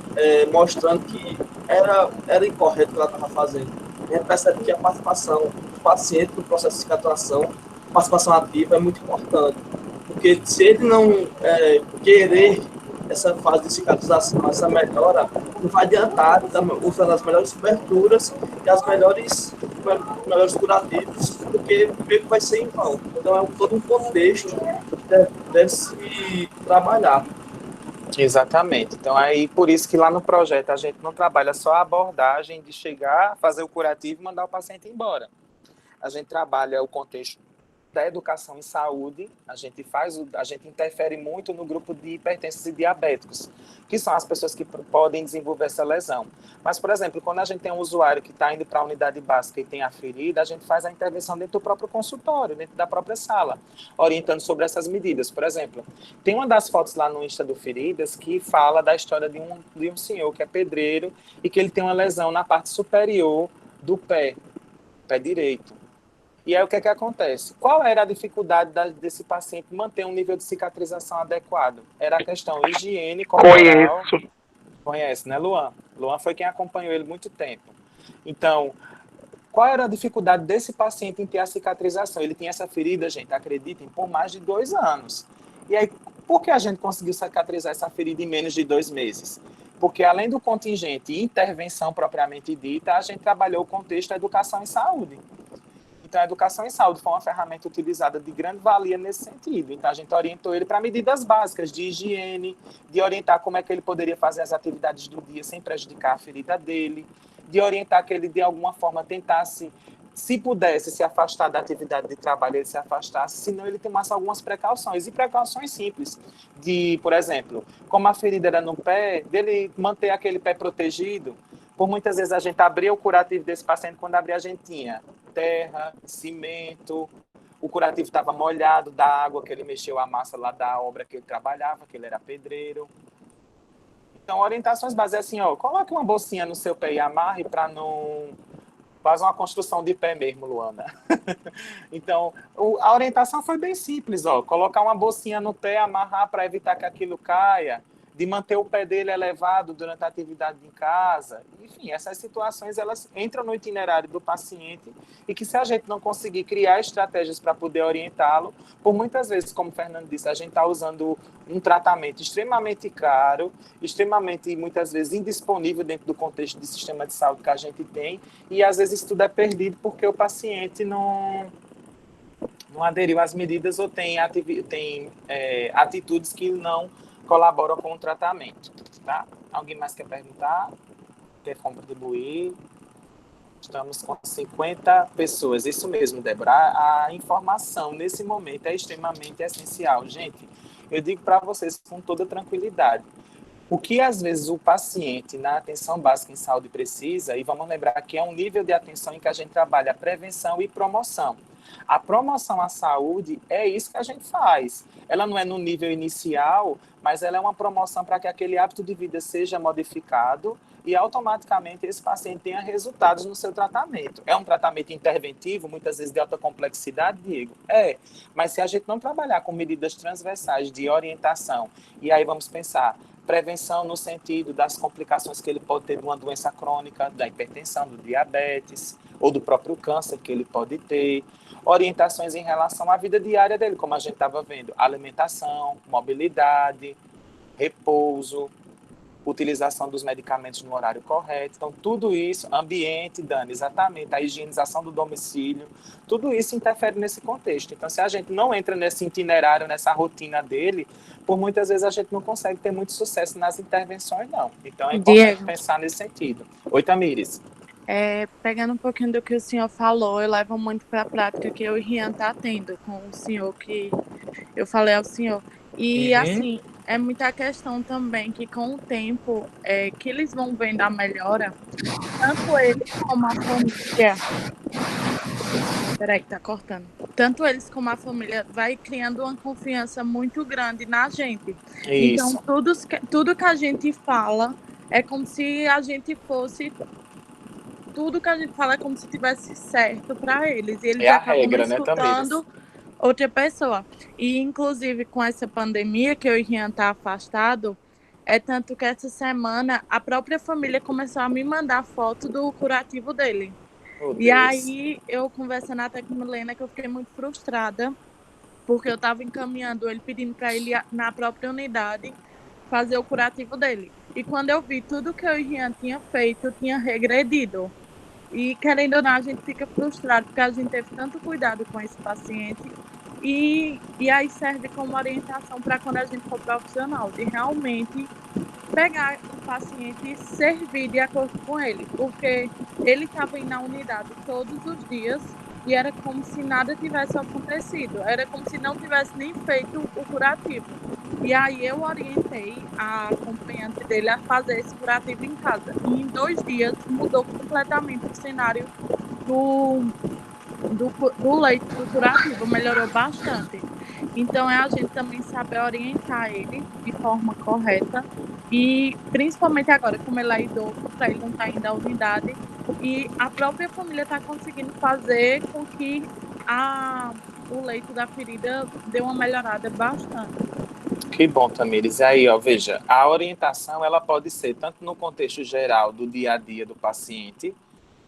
mostrando que era incorreto o que ela estava fazendo. A gente percebe que a participação do paciente no processo de cicatrização, participação ativa, é muito importante. Porque se ele não querer essa fase de cicatrização, essa melhora, não vai adiantar usando as melhores coberturas e as melhores curativos, porque meio que vai ser em vão. Então é todo um contexto que deve se trabalhar. Exatamente. Então, aí por isso que lá no projeto a gente não trabalha só a abordagem de chegar, fazer o curativo e mandar o paciente embora. A gente trabalha o contexto da educação em saúde, a gente interfere muito no grupo de hipertensos e diabéticos, que são as pessoas que podem desenvolver essa lesão. Mas, por exemplo, quando a gente tem um usuário que está indo para a unidade básica e tem a ferida, a gente faz a intervenção dentro do próprio consultório, dentro da própria sala, orientando sobre essas medidas. Por exemplo, tem uma das fotos lá no Insta do Feridas que fala da história de um senhor que é pedreiro e que ele tem uma lesão na parte superior do pé direito. E aí o que acontece? Qual era a dificuldade desse paciente manter um nível de cicatrização adequado? Era a questão higiene, corporal. Conhece, né, Luan? Luan foi quem acompanhou ele muito tempo. Então, qual era a dificuldade desse paciente em ter a cicatrização? Ele tinha essa ferida, gente, acreditem, por mais de 2 anos. E aí, por que a gente conseguiu cicatrizar essa ferida em menos de 2 meses? Porque além do contingente e intervenção propriamente dita, a gente trabalhou o contexto da educação em saúde. Então, a educação em saúde foi uma ferramenta utilizada de grande valia nesse sentido. Então, a gente orientou ele para medidas básicas de higiene, de orientar como é que ele poderia fazer as atividades do dia sem prejudicar a ferida dele, de orientar que ele, de alguma forma, tentasse, se pudesse, se afastar da atividade de trabalho, ele se afastasse, senão ele tomasse algumas precauções. E precauções simples, de, por exemplo, como a ferida era no pé, dele manter aquele pé protegido. Por muitas vezes a gente abria o curativo desse paciente, quando abria a gente tinha terra, cimento, o curativo estava molhado da água que ele mexeu a massa lá da obra que ele trabalhava, que ele era pedreiro. Então, orientações básicas assim, coloque uma bolsinha no seu pé e amarre para não... Faz uma construção de pé mesmo, Luana. Então, a orientação foi bem simples, colocar uma bolsinha no pé, amarrar para evitar que aquilo caia, de manter o pé dele elevado durante a atividade em casa. Enfim, essas situações, elas entram no itinerário do paciente e que, se a gente não conseguir criar estratégias para poder orientá-lo, por muitas vezes, como o Fernando disse, a gente está usando um tratamento extremamente caro, extremamente, muitas vezes, indisponível dentro do contexto de sistema de saúde que a gente tem, e às vezes tudo é perdido porque o paciente não aderiu às medidas ou tem atitudes que não colaboram com o tratamento, tá? Alguém mais quer perguntar? Quer contribuir? Estamos com 50 pessoas. Isso mesmo, Débora. A informação, nesse momento, é extremamente essencial. Gente, eu digo para vocês com toda tranquilidade. O que, às vezes, o paciente na atenção básica em saúde precisa, e vamos lembrar que é um nível de atenção em que a gente trabalha prevenção e promoção. A promoção à saúde é isso que a gente faz. Ela não é no nível inicial, mas ela é uma promoção para que aquele hábito de vida seja modificado e automaticamente esse paciente tenha resultados no seu tratamento. É um tratamento interventivo, muitas vezes de alta complexidade, Diego? Mas se a gente não trabalhar com medidas transversais de orientação, e aí vamos pensar, prevenção no sentido das complicações que ele pode ter de uma doença crônica, da hipertensão, do diabetes, ou do próprio câncer que ele pode ter, orientações em relação à vida diária dele, como a gente estava vendo, alimentação, mobilidade, repouso, utilização dos medicamentos no horário correto. Então, tudo isso, ambiente, Dani, exatamente, a higienização do domicílio, tudo isso interfere nesse contexto. Então, se a gente não entra nesse itinerário, nessa rotina dele, por muitas vezes a gente não consegue ter muito sucesso nas intervenções, não. Então, é importante Diego, pensar nesse sentido. Oi, Tamires. Pegando um pouquinho do que o senhor falou, eu levo muito para a prática que eu e Rian está tendo com o senhor, que eu falei ao senhor. E, assim, é muita questão também que, com o tempo, que eles vão vendo a melhora, tanto eles como a família... Peraí, que tá cortando. Tanto eles como a família vai criando uma confiança muito grande na gente. Isso. Então, tudo que a gente fala é como se a gente fosse... Tudo que a gente fala é como se tivesse certo para eles. E eles acabam regra, escutando, né, outra pessoa. E, inclusive, com essa pandemia, que eu e Rian tá afastado, tanto que essa semana a própria família começou a me mandar foto do curativo dele. E aí, eu conversando até com a Milena, que eu fiquei muito frustrada, porque eu estava encaminhando ele, pedindo para ele, na própria unidade, fazer o curativo dele. E quando eu vi tudo que eu e Rian tinha feito, tinha regredido. E, querendo ou não, a gente fica frustrado, porque a gente teve tanto cuidado com esse paciente. E aí serve como orientação para quando a gente for profissional, de realmente pegar o paciente e servir de acordo com ele. Porque ele estava indo na unidade todos os dias e era como se nada tivesse acontecido. Era como se não tivesse nem feito o curativo. E aí eu orientei a acompanhante dele a fazer esse curativo em casa. E em 2 dias mudou completamente o cenário do leito do curativo, melhorou bastante. Então é a gente também saber orientar ele de forma correta. E principalmente agora, como ele é idoso, para ele não estar indo à unidade, e a própria família está conseguindo fazer com que o leito da ferida dê uma melhorada bastante. Que bom, Tamires. E aí, veja, a orientação ela pode ser tanto no contexto geral do dia a dia do paciente,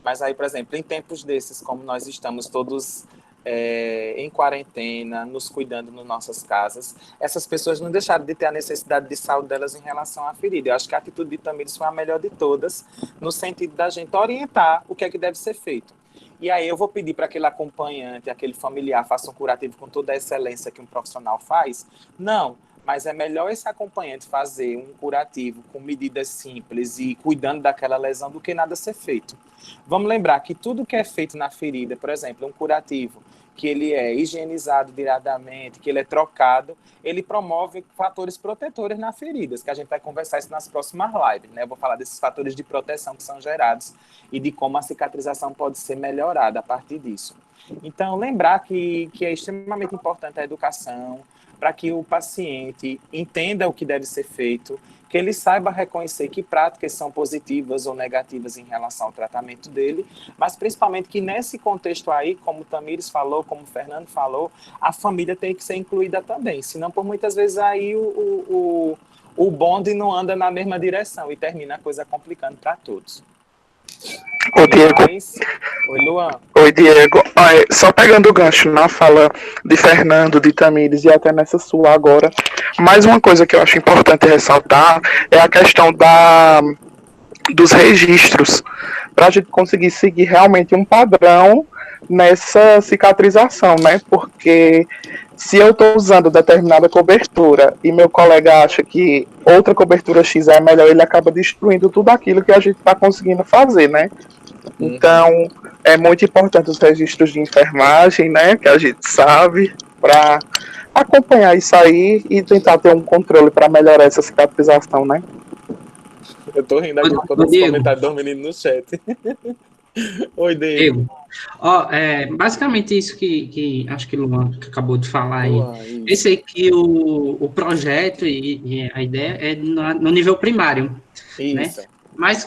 mas aí, por exemplo, em tempos desses, como nós estamos todos em quarentena, nos cuidando nas nossas casas, essas pessoas não deixaram de ter a necessidade de saúde delas em relação à ferida. Eu acho que a atitude de Tamires foi a melhor de todas, no sentido da gente orientar o que é que deve ser feito. E aí eu vou pedir para aquele acompanhante, aquele familiar, faça um curativo com toda a excelência que um profissional faz? Não, mas é melhor esse acompanhante fazer um curativo com medidas simples e cuidando daquela lesão do que nada ser feito. Vamos lembrar que tudo que é feito na ferida, por exemplo, um curativo, que ele é higienizado diariamente, que ele é trocado, ele promove fatores protetores nas feridas, que a gente vai conversar isso nas próximas lives, né? Eu vou falar desses fatores de proteção que são gerados e de como a cicatrização pode ser melhorada a partir disso. Então, lembrar que é extremamente importante a educação, para que o paciente entenda o que deve ser feito, que ele saiba reconhecer que práticas são positivas ou negativas em relação ao tratamento dele, mas principalmente que nesse contexto aí, como o Tamires falou, como o Fernando falou, a família tem que ser incluída também, senão por muitas vezes aí o bonde não anda na mesma direção e termina a coisa complicando para todos. Ô, Diego. Oi, Luan. Oi, Diego. Só pegando o gancho na fala de Fernando, de Tamires e até nessa sua agora, mais uma coisa que eu acho importante ressaltar é a questão dos registros, para a gente conseguir seguir realmente um padrão nessa cicatrização, né? Porque se eu estou usando determinada cobertura e meu colega acha que outra cobertura X é melhor, ele acaba destruindo tudo aquilo que a gente está conseguindo fazer, né? Então, é muito importante os registros de enfermagem, né? Que a gente sabe, para acompanhar isso aí e tentar ter um controle para melhorar essa cicatrização, né? Eu tô rindo aqui com todos os comentários dos meninos no chat. Oi, Diego. Basicamente isso que acho que o Luan acabou de falar aí. Esse aqui, o projeto e a ideia é no nível primário. Isso. Né? Mas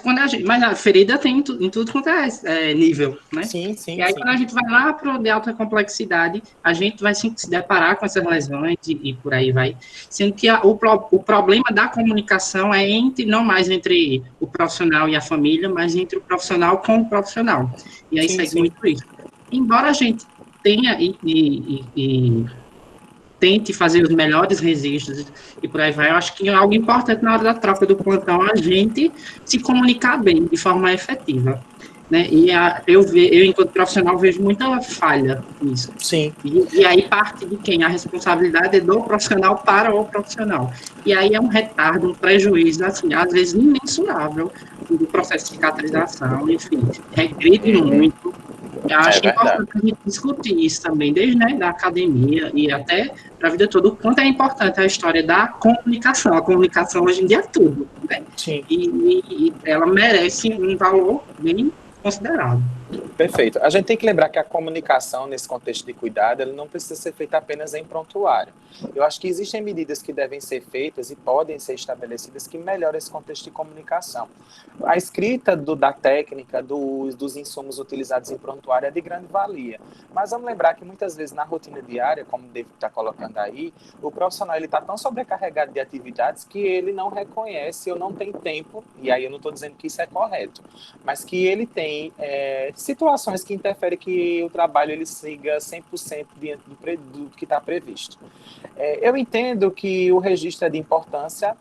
a ferida tem em tudo quanto é nível, né? Sim. E aí, quando a gente vai lá para o de alta complexidade, a gente vai se deparar com essas lesões e por aí vai. Sendo que o problema da comunicação é não mais entre o profissional e a família, mas entre o profissional com o profissional. E aí segue muito isso. Embora a gente tenha tente fazer os melhores registros e por aí vai, eu acho que é algo importante na hora da troca do plantão a gente se comunicar bem, de forma efetiva, né? E eu enquanto profissional, vejo muita falha nisso. Sim. E aí parte de quem? A responsabilidade é do profissional para o profissional. E aí é um retardo, um prejuízo, assim, às vezes imensurável do processo de cicatrização, enfim, regride muito. Eu acho que é importante a gente discutir isso também, desde da academia e até para a vida toda, o quanto é importante a história da comunicação. A comunicação hoje em dia é tudo, né? Sim. E ela merece um valor bem considerável. Perfeito. A gente tem que lembrar que a comunicação, nesse contexto de cuidado, ela não precisa ser feita apenas em prontuário. Eu acho que existem medidas que devem ser feitas e podem ser estabelecidas que melhoram esse contexto de comunicação. A escrita da técnica, dos insumos utilizados em prontuário é de grande valia. Mas vamos lembrar que muitas vezes na rotina diária, como o David está colocando aí, o profissional está tão sobrecarregado de atividades que ele não reconhece ou não tem tempo, e aí eu não estou dizendo que isso é correto, mas que ele tem situações que interferem que o trabalho ele siga 100% diante do que está previsto. Eu entendo que o registro é de importância,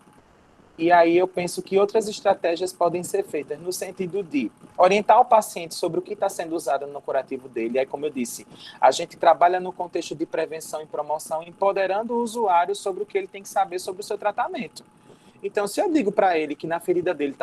e aí eu penso que outras estratégias podem ser feitas no sentido de orientar o paciente sobre o que está sendo usado no curativo dele. Aí, como eu disse, a gente trabalha no contexto de prevenção e promoção, empoderando o usuário sobre o que ele tem que saber sobre o seu tratamento. Então, se eu digo para ele que na ferida dele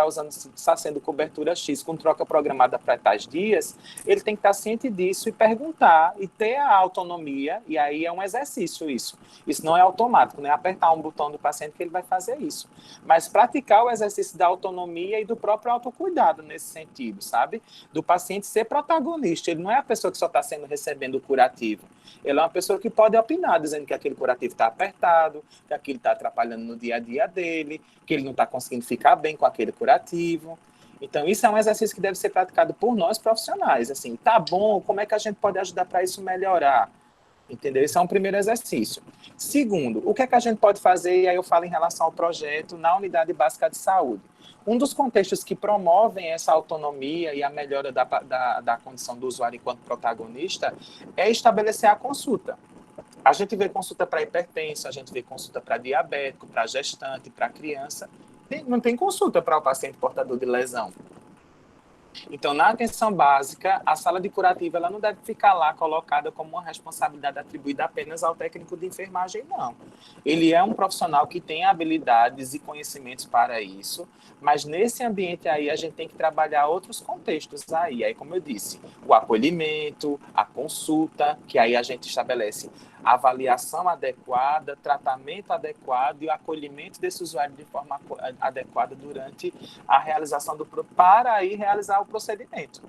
está sendo cobertura X com troca programada para tais dias, ele tem que estar ciente disso e perguntar e ter a autonomia, e aí é um exercício isso. Isso não é automático, não é apertar um botão do paciente que ele vai fazer isso. Mas praticar o exercício da autonomia e do próprio autocuidado nesse sentido, sabe? Do paciente ser protagonista. Ele não é a pessoa que só está recebendo o curativo. Ele é uma pessoa que pode opinar, dizendo que aquele curativo está apertado, que aquilo está atrapalhando no dia a dia dele, que ele não está conseguindo ficar bem com aquele curativo. Então, isso é um exercício que deve ser praticado por nós profissionais. Assim, tá bom, como é que a gente pode ajudar para isso melhorar? Entendeu? Esse é um primeiro exercício. Segundo, o que é que a gente pode fazer, e aí eu falo em relação ao projeto na unidade básica de saúde. Um dos contextos que promovem essa autonomia e a melhora da condição do usuário enquanto protagonista é estabelecer a consulta. A gente vê consulta para hipertenso, a gente vê consulta para diabético, para gestante, para criança. Não tem consulta para o paciente portador de lesão. Então, na atenção básica, a sala de curativo ela não deve ficar lá colocada como uma responsabilidade atribuída apenas ao técnico de enfermagem, não. Ele é um profissional que tem habilidades e conhecimentos para isso, mas nesse ambiente aí a gente tem que trabalhar outros contextos aí como eu disse, o acolhimento, a consulta, que aí a gente estabelece avaliação adequada, tratamento adequado e o acolhimento desse usuário de forma adequada durante a realização para aí realizar o procedimento.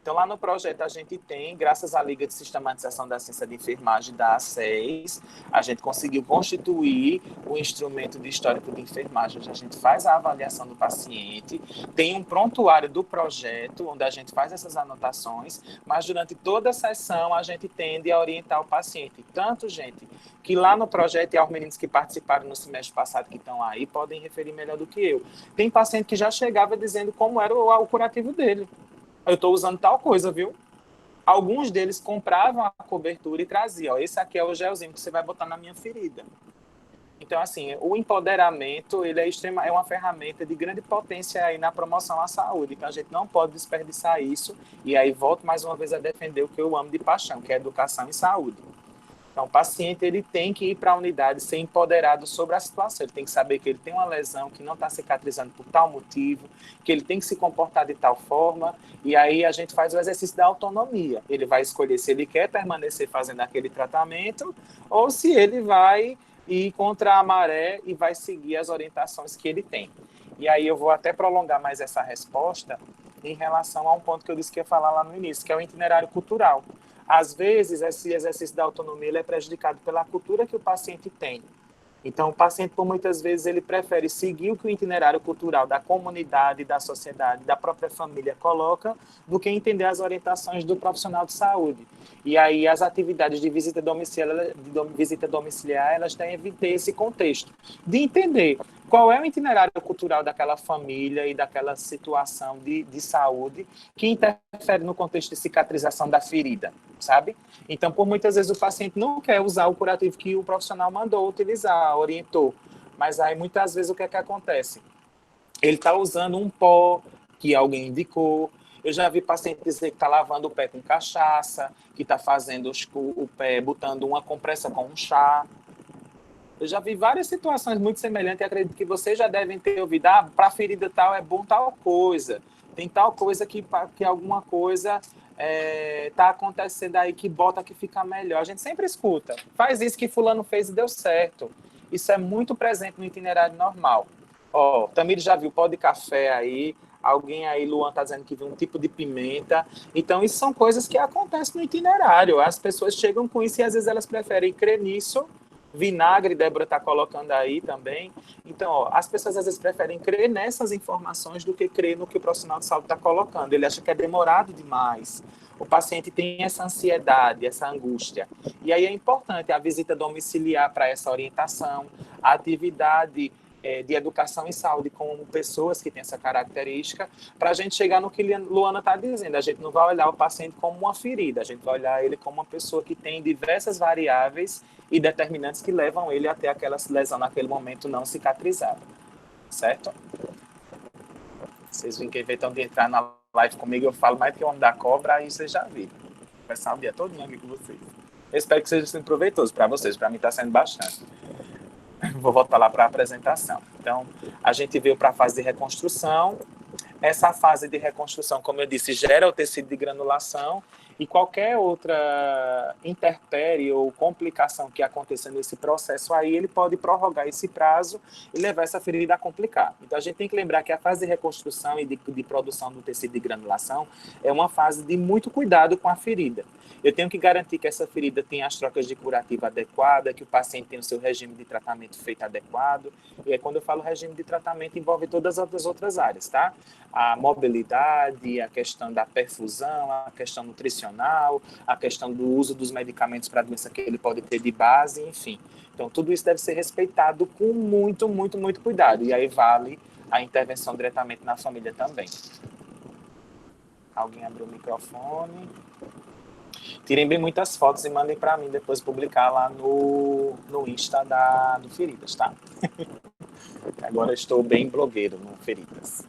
Então, lá no projeto, a gente tem, graças à Liga de Sistematização da Ciência de Enfermagem da ACES, a gente conseguiu constituir o instrumento de histórico de enfermagem, onde a gente faz a avaliação do paciente, tem um prontuário do projeto, onde a gente faz essas anotações, mas durante toda a sessão, a gente tende a orientar o paciente. Tanto, gente, que lá no projeto, e aos meninos que participaram no semestre passado, que estão aí, podem referir melhor do que eu. Tem paciente que já chegava dizendo como era o curativo dele. Eu estou usando tal coisa, viu? Alguns deles compravam a cobertura e traziam. Esse aqui é o gelzinho que você vai botar na minha ferida. Então, assim, o empoderamento ele é uma ferramenta de grande potência aí na promoção à saúde. Então, a gente não pode desperdiçar isso. E aí, volto mais uma vez a defender o que eu amo de paixão, que é educação e saúde. Então, o paciente ele tem que ir para a unidade ser empoderado sobre a situação. Ele tem que saber que ele tem uma lesão que não está cicatrizando por tal motivo, que ele tem que se comportar de tal forma, e aí a gente faz o exercício da autonomia. Ele vai escolher se ele quer permanecer fazendo aquele tratamento ou se ele vai ir contra a maré e vai seguir as orientações que ele tem. E aí eu vou até prolongar mais essa resposta em relação a um ponto que eu disse que ia falar lá no início, que é o itinerário cultural. Às vezes, esse exercício da autonomia ele é prejudicado pela cultura que o paciente tem. Então, o paciente, por muitas vezes, ele prefere seguir o que o itinerário cultural da comunidade, da sociedade, da própria família coloca, do que entender as orientações do profissional de saúde. E aí, as atividades de visita domiciliar, elas devem ter esse contexto de entender qual é o itinerário cultural daquela família e daquela situação de saúde que interfere no contexto de cicatrização da ferida, sabe? Então, por muitas vezes, o paciente não quer usar o curativo que o profissional mandou utilizar, orientou. Mas aí, muitas vezes, o que é que acontece? Ele está usando um pó que alguém indicou. Eu já vi paciente dizer que está lavando o pé com cachaça, que está fazendo o pé, botando uma compressa com um chá. Eu já vi várias situações muito semelhantes e acredito que vocês já devem ter ouvido, para ferida tal é bom tal coisa. Tem tal coisa que alguma coisa está acontecendo aí que bota que fica melhor. A gente sempre escuta. Faz isso que fulano fez e deu certo. Isso é muito presente no itinerário normal. Ó, Tamir já viu pó de café aí. Alguém aí, Luan, está dizendo que viu um tipo de pimenta. Então, isso são coisas que acontecem no itinerário. As pessoas chegam com isso e às vezes elas preferem crer nisso. Vinagre, Débora está colocando aí também. Então, ó, as pessoas às vezes preferem crer nessas informações do que crer no que o profissional de saúde está colocando. Ele acha que é demorado demais. O paciente tem essa ansiedade, essa angústia. E aí é importante a visita domiciliar para essa orientação, a atividade de educação em saúde com pessoas que têm essa característica, para a gente chegar no que Luana está dizendo. A gente não vai olhar o paciente como uma ferida, a gente vai olhar ele como uma pessoa que tem diversas variáveis e determinantes que levam ele até aquela lesão naquele momento não cicatrizada. Certo? Vocês estão de entrar na live comigo, eu falo mais que o homem da cobra, aí vocês já viram. Vou passar o dia todo aqui com vocês. Eu espero que seja sendo proveitoso para vocês, para mim está sendo bastante. Vou voltar lá para a apresentação. Então, a gente veio para a fase de reconstrução. Essa fase de reconstrução, como eu disse, gera o tecido de granulação e qualquer outra intempérie ou complicação que aconteça nesse processo aí, ele pode prorrogar esse prazo e levar essa ferida a complicar. Então, a gente tem que lembrar que a fase de reconstrução e de produção do tecido de granulação é uma fase de muito cuidado com a ferida. Eu tenho que garantir que essa ferida tenha as trocas de curativo adequada, que o paciente tenha o seu regime de tratamento feito adequado. E aí, quando eu falo regime de tratamento, envolve todas as outras áreas, tá? A mobilidade, a questão da perfusão, a questão nutricional, a questão do uso dos medicamentos para a doença que ele pode ter de base, enfim. Então, tudo isso deve ser respeitado com muito, muito, muito cuidado. E aí vale a intervenção diretamente na família também. Alguém abriu o microfone. Tirem bem muitas fotos e mandem para mim depois publicar lá no Insta do Feridas, tá? Agora estou bem blogueiro no Feridas.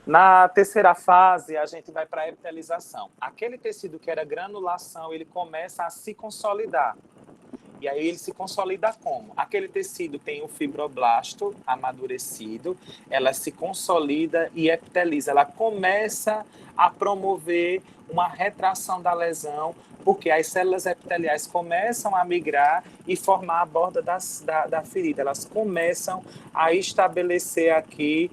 Na terceira fase, a gente vai para a epitelização. Aquele tecido que era granulação, ele começa a se consolidar. E aí ele se consolida como? Aquele tecido tem o fibroblasto amadurecido, ela se consolida e epiteliza. Ela começa a promover uma retração da lesão, porque as células epiteliais começam a migrar e formar a borda da ferida. Elas começam a estabelecer aqui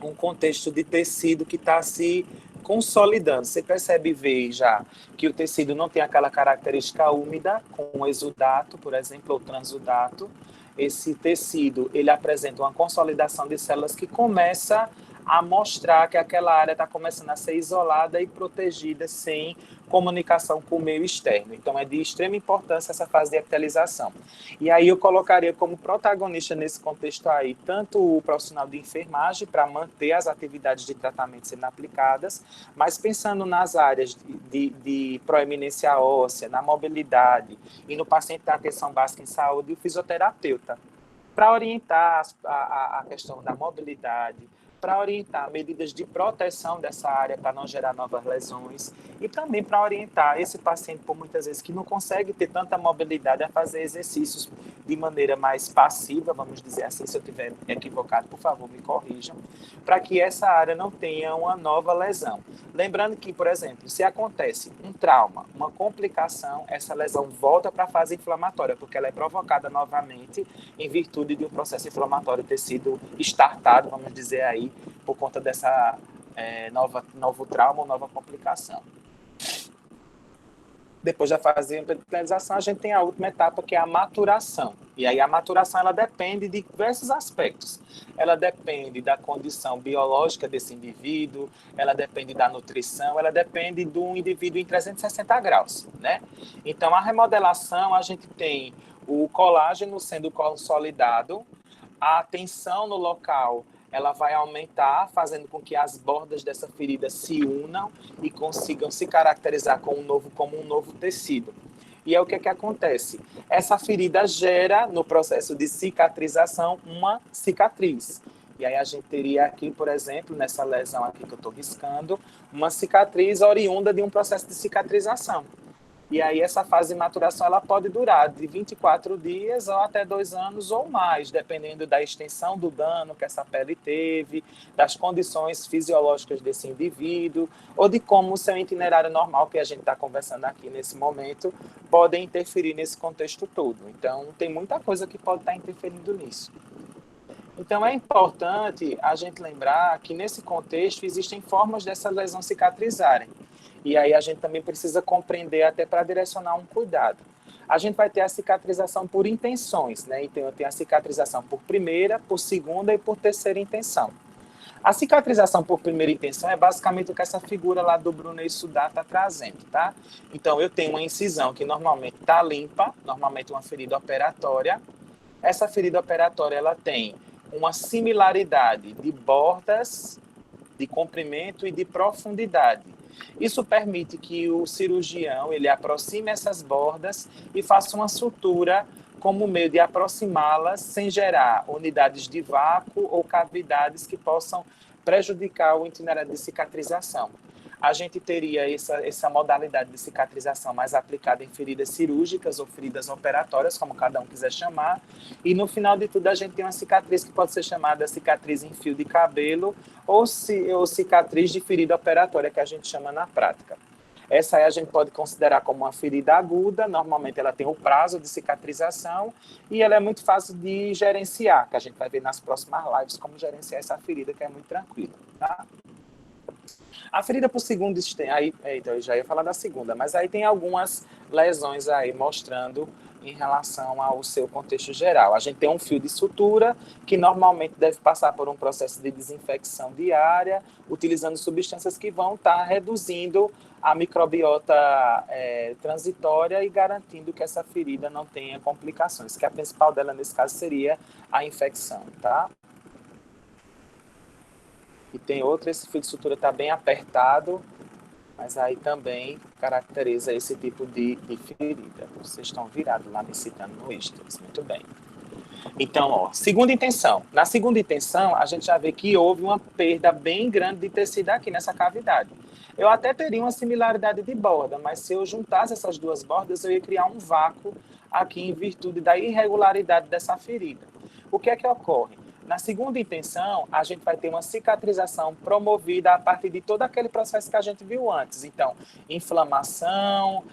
um contexto de tecido que está se consolidando. Você percebe ver já que o tecido não tem aquela característica úmida, com o exudato, por exemplo, ou transudato. Esse tecido, ele apresenta uma consolidação de células que começa a mostrar que aquela área está começando a ser isolada e protegida sem comunicação com o meio externo. Então, é de extrema importância essa fase de epitelização. E aí eu colocaria como protagonista nesse contexto aí, tanto o profissional de enfermagem, para manter as atividades de tratamento sendo aplicadas, mas pensando nas áreas de proeminência óssea, na mobilidade e no paciente da atenção básica em saúde, o fisioterapeuta, para orientar a questão da mobilidade, para orientar medidas de proteção dessa área para não gerar novas lesões e também para orientar esse paciente, por muitas vezes, que não consegue ter tanta mobilidade, a fazer exercícios de maneira mais passiva, vamos dizer assim. Se eu estiver equivocado, por favor, me corrijam, para que essa área não tenha uma nova lesão. Lembrando que, por exemplo, se acontece um trauma, uma complicação, essa lesão volta para a fase inflamatória, porque ela é provocada novamente em virtude de um processo inflamatório ter sido startado, vamos dizer aí, por conta dessa novo trauma ou nova complicação. Depois da fase de epitelização, a gente tem a última etapa, que é a maturação. E aí a maturação, ela depende de diversos aspectos. Ela depende da condição biológica desse indivíduo, ela depende da nutrição, ela depende do indivíduo em 360 graus, né? Então, a remodelação, a gente tem o colágeno sendo consolidado, a tensão no local, ela vai aumentar, fazendo com que as bordas dessa ferida se unam e consigam se caracterizar como um novo tecido. E é o que acontece? Essa ferida gera, no processo de cicatrização, uma cicatriz. E aí a gente teria aqui, por exemplo, nessa lesão aqui que eu estou riscando, uma cicatriz oriunda de um processo de cicatrização. E aí essa fase de maturação, ela pode durar de 24 dias ou até 2 anos ou mais, dependendo da extensão do dano que essa pele teve, das condições fisiológicas desse indivíduo, ou de como o seu itinerário normal, que a gente está conversando aqui nesse momento, pode interferir nesse contexto todo. Então, tem muita coisa que pode estar interferindo nisso. Então, é importante a gente lembrar que, nesse contexto, existem formas dessa lesão cicatrizarem. E aí a gente também precisa compreender até para direcionar um cuidado. A gente vai ter a cicatrização por intenções, né? Então, eu tenho a cicatrização por primeira, por segunda e por terceira intenção. A cicatrização por primeira intenção é basicamente o que essa figura lá do Bruno Sudá está trazendo, tá? Então, eu tenho uma incisão que normalmente está limpa, normalmente uma ferida operatória. Essa ferida operatória, ela tem uma similaridade de bordas, de comprimento e de profundidade. Isso permite que o cirurgião ele aproxime essas bordas e faça uma sutura como meio de aproximá-las sem gerar unidades de vácuo ou cavidades que possam prejudicar o itinerário de cicatrização. A gente teria essa modalidade de cicatrização mais aplicada em feridas cirúrgicas ou feridas operatórias, como cada um quiser chamar. E no final de tudo, a gente tem uma cicatriz que pode ser chamada cicatriz em fio de cabelo ou cicatriz de ferida operatória, que a gente chama na prática. Essa aí a gente pode considerar como uma ferida aguda, normalmente ela tem o prazo de cicatrização e ela é muito fácil de gerenciar, que a gente vai ver nas próximas lives como gerenciar essa ferida, que é muito tranquila, tá? A ferida por segundo aí, então eu já ia falar da segunda, mas aí tem algumas lesões aí mostrando em relação ao seu contexto geral. A gente tem um fio de sutura que normalmente deve passar por um processo de desinfecção diária, utilizando substâncias que vão estar reduzindo a microbiota transitória e garantindo que essa ferida não tenha complicações, que a principal dela nesse caso seria a infecção, tá? E tem outra, esse fio de sutura está bem apertado, mas aí também caracteriza esse tipo de ferida. Vocês estão virados lá me citando no Stories, muito bem. Então, ó, segunda intenção. Na segunda intenção, a gente já vê que houve uma perda bem grande de tecido aqui nessa cavidade. Eu até teria uma similaridade de borda, mas se eu juntasse essas duas bordas, eu ia criar um vácuo aqui em virtude da irregularidade dessa ferida. O que é que ocorre? Na segunda intenção, a gente vai ter uma cicatrização promovida a partir de todo aquele processo que a gente viu antes. Então, inflamação,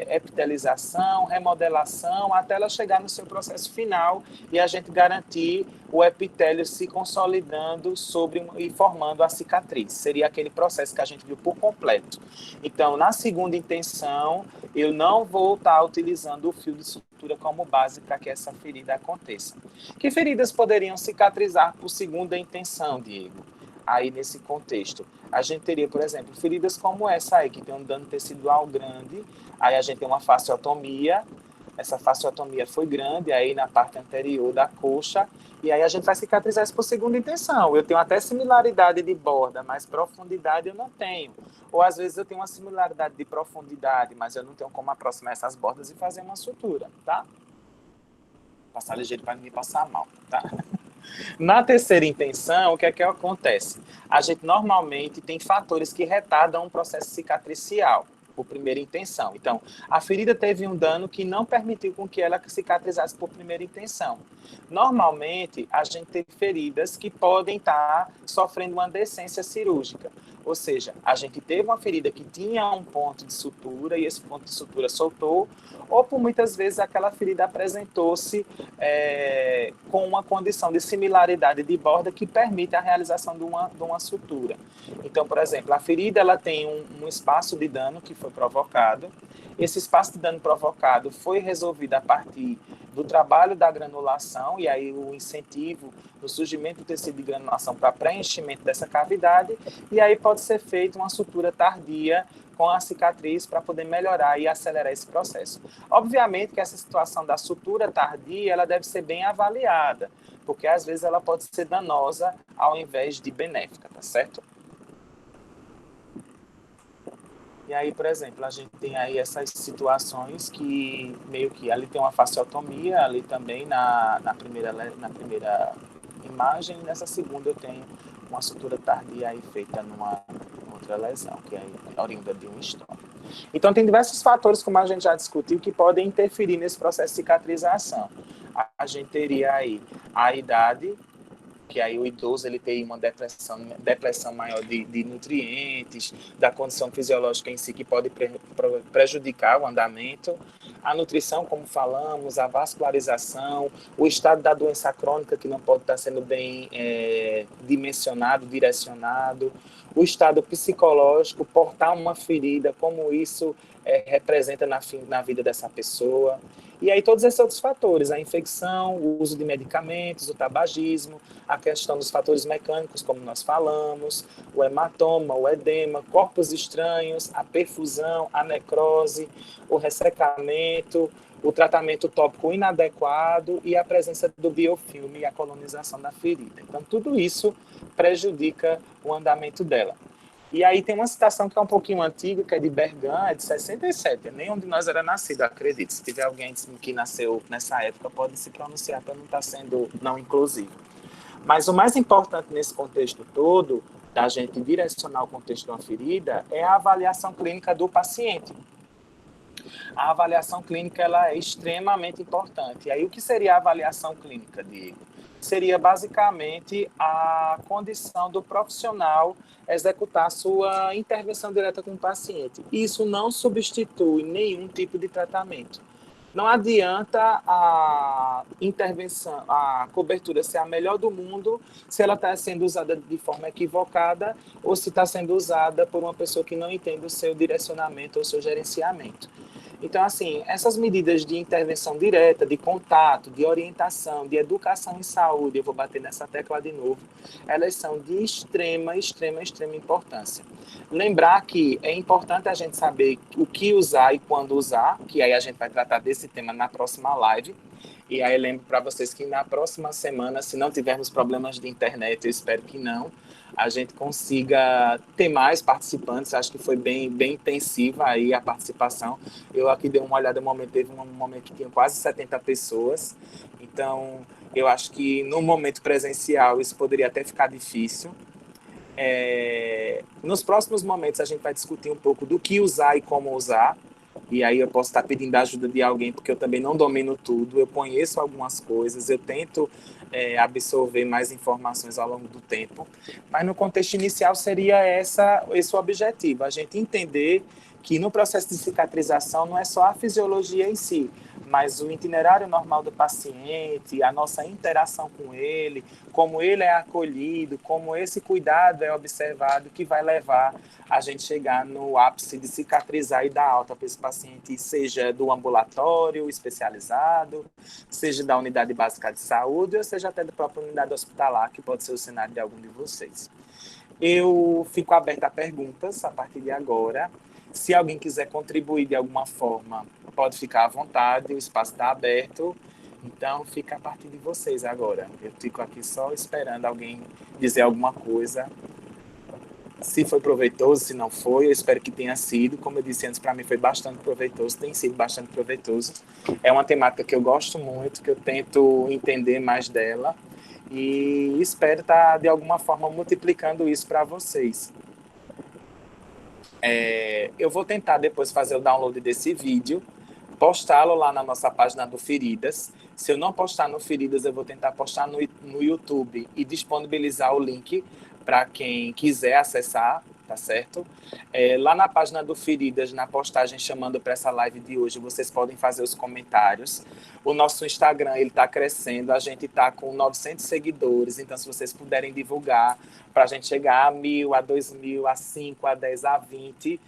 epitelização, remodelação, até ela chegar no seu processo final e a gente garantir o epitélio se consolidando e formando a cicatriz. Seria aquele processo que a gente viu por completo. Então, na segunda intenção, eu não vou estar utilizando o fio de sutura como base para que essa ferida aconteça. Que feridas poderiam cicatrizar por segunda intenção, Diego? Aí, nesse contexto, a gente teria, por exemplo, feridas como essa aí, que tem um dano tecidual grande, aí a gente tem uma fasciotomia, essa fasciotomia foi grande, aí na parte anterior da coxa, e aí a gente vai cicatrizar isso por segunda intenção. Eu tenho até similaridade de borda, mas profundidade eu não tenho. Ou às vezes eu tenho uma similaridade de profundidade, mas eu não tenho como aproximar essas bordas e fazer uma sutura, tá? Passar ligeiro para ninguém passar mal, tá? Na terceira intenção, o que é que acontece? A gente normalmente tem fatores que retardam um processo cicatricial por primeira intenção. Então, a ferida teve um dano que não permitiu com que ela cicatrizasse por primeira intenção. Normalmente, a gente tem feridas que podem estar sofrendo uma decência cirúrgica. Ou seja, a gente teve uma ferida que tinha um ponto de sutura e esse ponto de sutura soltou, ou por muitas vezes aquela ferida apresentou-se com uma condição de similaridade de borda que permite a realização de uma sutura. Então, por exemplo, a ferida ela tem um espaço de dano que foi provocado. Esse espaço de dano provocado foi resolvido a partir do trabalho da granulação, e aí o incentivo no surgimento do tecido de granulação para preenchimento dessa cavidade, e aí pode ser feita uma sutura tardia com a cicatriz para poder melhorar e acelerar esse processo. Obviamente que essa situação da sutura tardia, ela deve ser bem avaliada, porque às vezes ela pode ser danosa ao invés de benéfica, tá certo? E aí, por exemplo, a gente tem aí essas situações que meio que ali tem uma fasciotomia, ali também na primeira imagem, e nessa segunda eu tenho uma sutura tardia aí feita numa outra lesão, que é oriunda de um estômago. Então, tem diversos fatores, como a gente já discutiu, que podem interferir nesse processo de cicatrização. A gente teria aí a idade, que aí o idoso ele tem uma depressão maior de nutrientes, da condição fisiológica em si, que pode prejudicar o andamento. A nutrição, como falamos, a vascularização, o estado da doença crônica, que não pode estar sendo bem dimensionado, direcionado, o estado psicológico, portar uma ferida, como isso representa na vida dessa pessoa. E aí todos esses outros fatores, a infecção, o uso de medicamentos, o tabagismo, a questão dos fatores mecânicos, como nós falamos, o hematoma, o edema, corpos estranhos, a perfusão, a necrose, o ressecamento, o tratamento tópico inadequado e a presença do biofilme e a colonização da ferida. Então, tudo isso prejudica o andamento dela. E aí tem uma citação que é um pouquinho antiga, que é de Bergin, é de 67, nem onde nós era nascido, acredito. Se tiver alguém que nasceu nessa época, pode se pronunciar para não estar sendo não inclusivo. Mas o mais importante nesse contexto todo, da gente direcionar o contexto de uma ferida, é a avaliação clínica do paciente. A avaliação clínica ela é extremamente importante. E aí o que seria a avaliação clínica, Diego? Seria basicamente a condição do profissional executar sua intervenção direta com o paciente. Isso não substitui nenhum tipo de tratamento. Não adianta a intervenção, a cobertura ser a melhor do mundo se ela está sendo usada de forma equivocada ou se está sendo usada por uma pessoa que não entende o seu direcionamento ou o seu gerenciamento. Então, assim, essas medidas de intervenção direta, de contato, de orientação, de educação em saúde, eu vou bater nessa tecla de novo, elas são de extrema importância. Lembrar que é importante a gente saber o que usar e quando usar, que aí a gente vai tratar desse tema na próxima live. E aí lembro para vocês que na próxima semana, se não tivermos problemas de internet, eu espero que não, a gente consiga ter mais participantes. Acho que foi bem intensiva aí a participação. Eu aqui dei uma olhada, teve um momento que tinha quase 70 pessoas. Então, eu acho que no momento presencial isso poderia até ficar difícil. Nos próximos momentos a gente vai discutir um pouco do que usar e como usar. E aí eu posso estar pedindo a ajuda de alguém, porque eu também não domino tudo, eu conheço algumas coisas, eu tento absorver mais informações ao longo do tempo, mas no contexto inicial seria esse o objetivo, a gente entender que no processo de cicatrização não é só a fisiologia em si, mas o itinerário normal do paciente, a nossa interação com ele, como ele é acolhido, como esse cuidado é observado, que vai levar a gente chegar no ápice de cicatrizar e dar alta para esse paciente, seja do ambulatório especializado, seja da unidade básica de saúde, ou seja até da própria unidade hospitalar, que pode ser o cenário de algum de vocês. Eu fico aberta a perguntas a partir de agora. Se alguém quiser contribuir de alguma forma, pode ficar à vontade, o espaço está aberto. Então, fica a partir de vocês agora. Eu fico aqui só esperando alguém dizer alguma coisa. Se foi proveitoso, se não foi, eu espero que tenha sido. Como eu disse antes, para mim foi bastante proveitoso, tem sido bastante proveitoso. É uma temática que eu gosto muito, que eu tento entender mais dela. E espero estar, de alguma forma, multiplicando isso para vocês. Eu vou tentar depois fazer o download desse vídeo, postá-lo lá na nossa página do Feridas. Se eu não postar no Feridas, eu vou tentar postar no YouTube e disponibilizar o link para quem quiser acessar, tá certo? Lá na página do Feridas, na postagem chamando para essa live de hoje, vocês podem fazer os comentários. O nosso Instagram, ele está crescendo, a gente está com 900 seguidores, então se vocês puderem divulgar para a gente chegar a 1.000, a 2.000, a 5, a 10, a 20,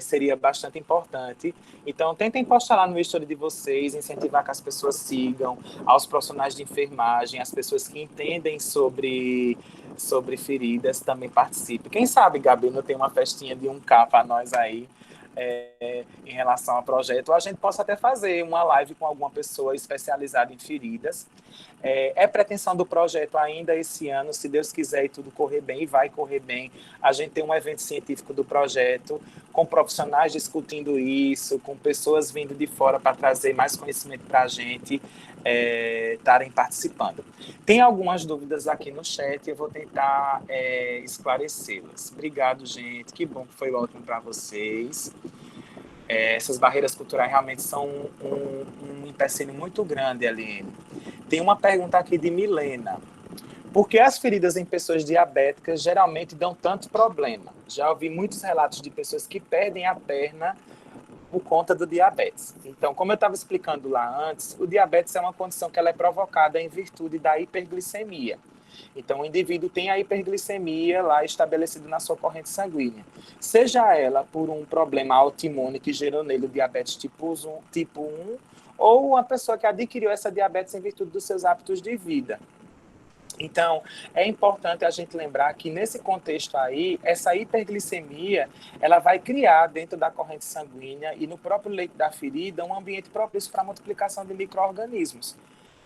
seria bastante importante. Então, tentem postar lá no story de vocês, incentivar que as pessoas sigam, aos profissionais de enfermagem, as pessoas que entendem sobre feridas também participem. Quem sabe, Gabi, não tem uma festinha de 1K para nós aí, em relação ao projeto, ou a gente possa até fazer uma live com alguma pessoa especializada em feridas. É pretensão do projeto ainda esse ano, se Deus quiser e tudo correr bem, e vai correr bem, a gente tem um evento científico do projeto, com profissionais discutindo isso, com pessoas vindo de fora para trazer mais conhecimento para a gente estarem participando. Tem algumas dúvidas aqui no chat, eu vou tentar esclarecê-las. Obrigado, gente, que bom que foi ótimo para vocês. Essas barreiras culturais realmente são um empecilho muito grande, Aline. Tem uma pergunta aqui de Milena. Por que as feridas em pessoas diabéticas geralmente dão tanto problema? Já ouvi muitos relatos de pessoas que perdem a perna por conta do diabetes. Então, como eu estava explicando lá antes, o diabetes é uma condição que ela é provocada em virtude da hiperglicemia. Então, o indivíduo tem a hiperglicemia lá estabelecida na sua corrente sanguínea. Seja ela por um problema autoimune que gerou nele o diabetes tipo 1, ou uma pessoa que adquiriu essa diabetes em virtude dos seus hábitos de vida. Então, é importante a gente lembrar que nesse contexto aí, essa hiperglicemia, ela vai criar dentro da corrente sanguínea e no próprio leito da ferida um ambiente propício para a multiplicação de micro-organismos.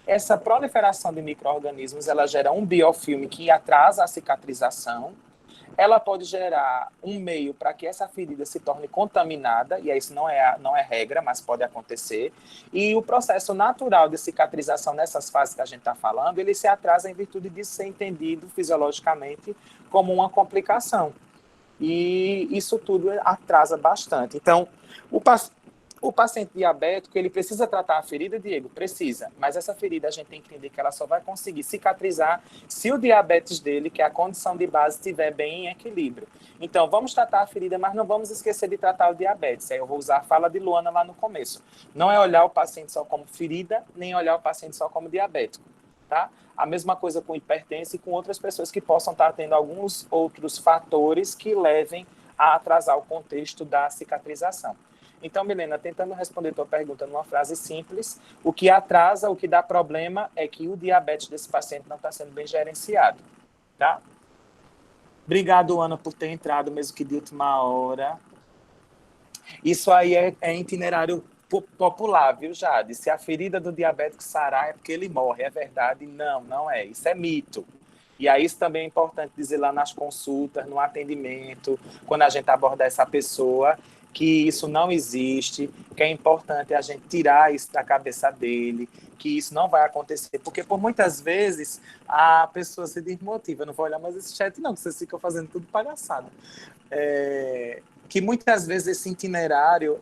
Essa proliferação de micro-organismos, ela gera um biofilme que atrasa a cicatrização. Ela pode gerar um meio para que essa ferida se torne contaminada, e isso não é regra, mas pode acontecer. E o processo natural de cicatrização nessas fases que a gente está falando, ele se atrasa em virtude de ser entendido fisiologicamente como uma complicação. E isso tudo atrasa bastante. Então, O paciente diabético, ele precisa tratar a ferida, Diego? Precisa. Mas essa ferida a gente tem que entender que ela só vai conseguir cicatrizar se o diabetes dele, que é a condição de base, estiver bem em equilíbrio. Então, vamos tratar a ferida, mas não vamos esquecer de tratar o diabetes. Aí eu vou usar a fala de Luana lá no começo. Não é olhar o paciente só como ferida, nem olhar o paciente só como diabético. Tá? A mesma coisa com hipertensão e com outras pessoas que possam estar tendo alguns outros fatores que levem a atrasar o contexto da cicatrização. Então, Milena, tentando responder tua pergunta numa frase simples, o que atrasa, o que dá problema é que o diabetes desse paciente não está sendo bem gerenciado, tá? Obrigado, Ana, por ter entrado, mesmo que de última hora. Isso aí é itinerário popular, viu, Jade? Se a ferida do diabético sarar é porque ele morre, é verdade? Não, não é. Isso é mito. E aí isso também é importante dizer lá nas consultas, no atendimento, quando a gente abordar essa pessoa, que isso não existe, que é importante a gente tirar isso da cabeça dele, que isso não vai acontecer, porque por muitas vezes a pessoa se desmotiva, eu não vou olhar mais esse chat não, que vocês ficam fazendo tudo palhaçada. Que muitas vezes esse itinerário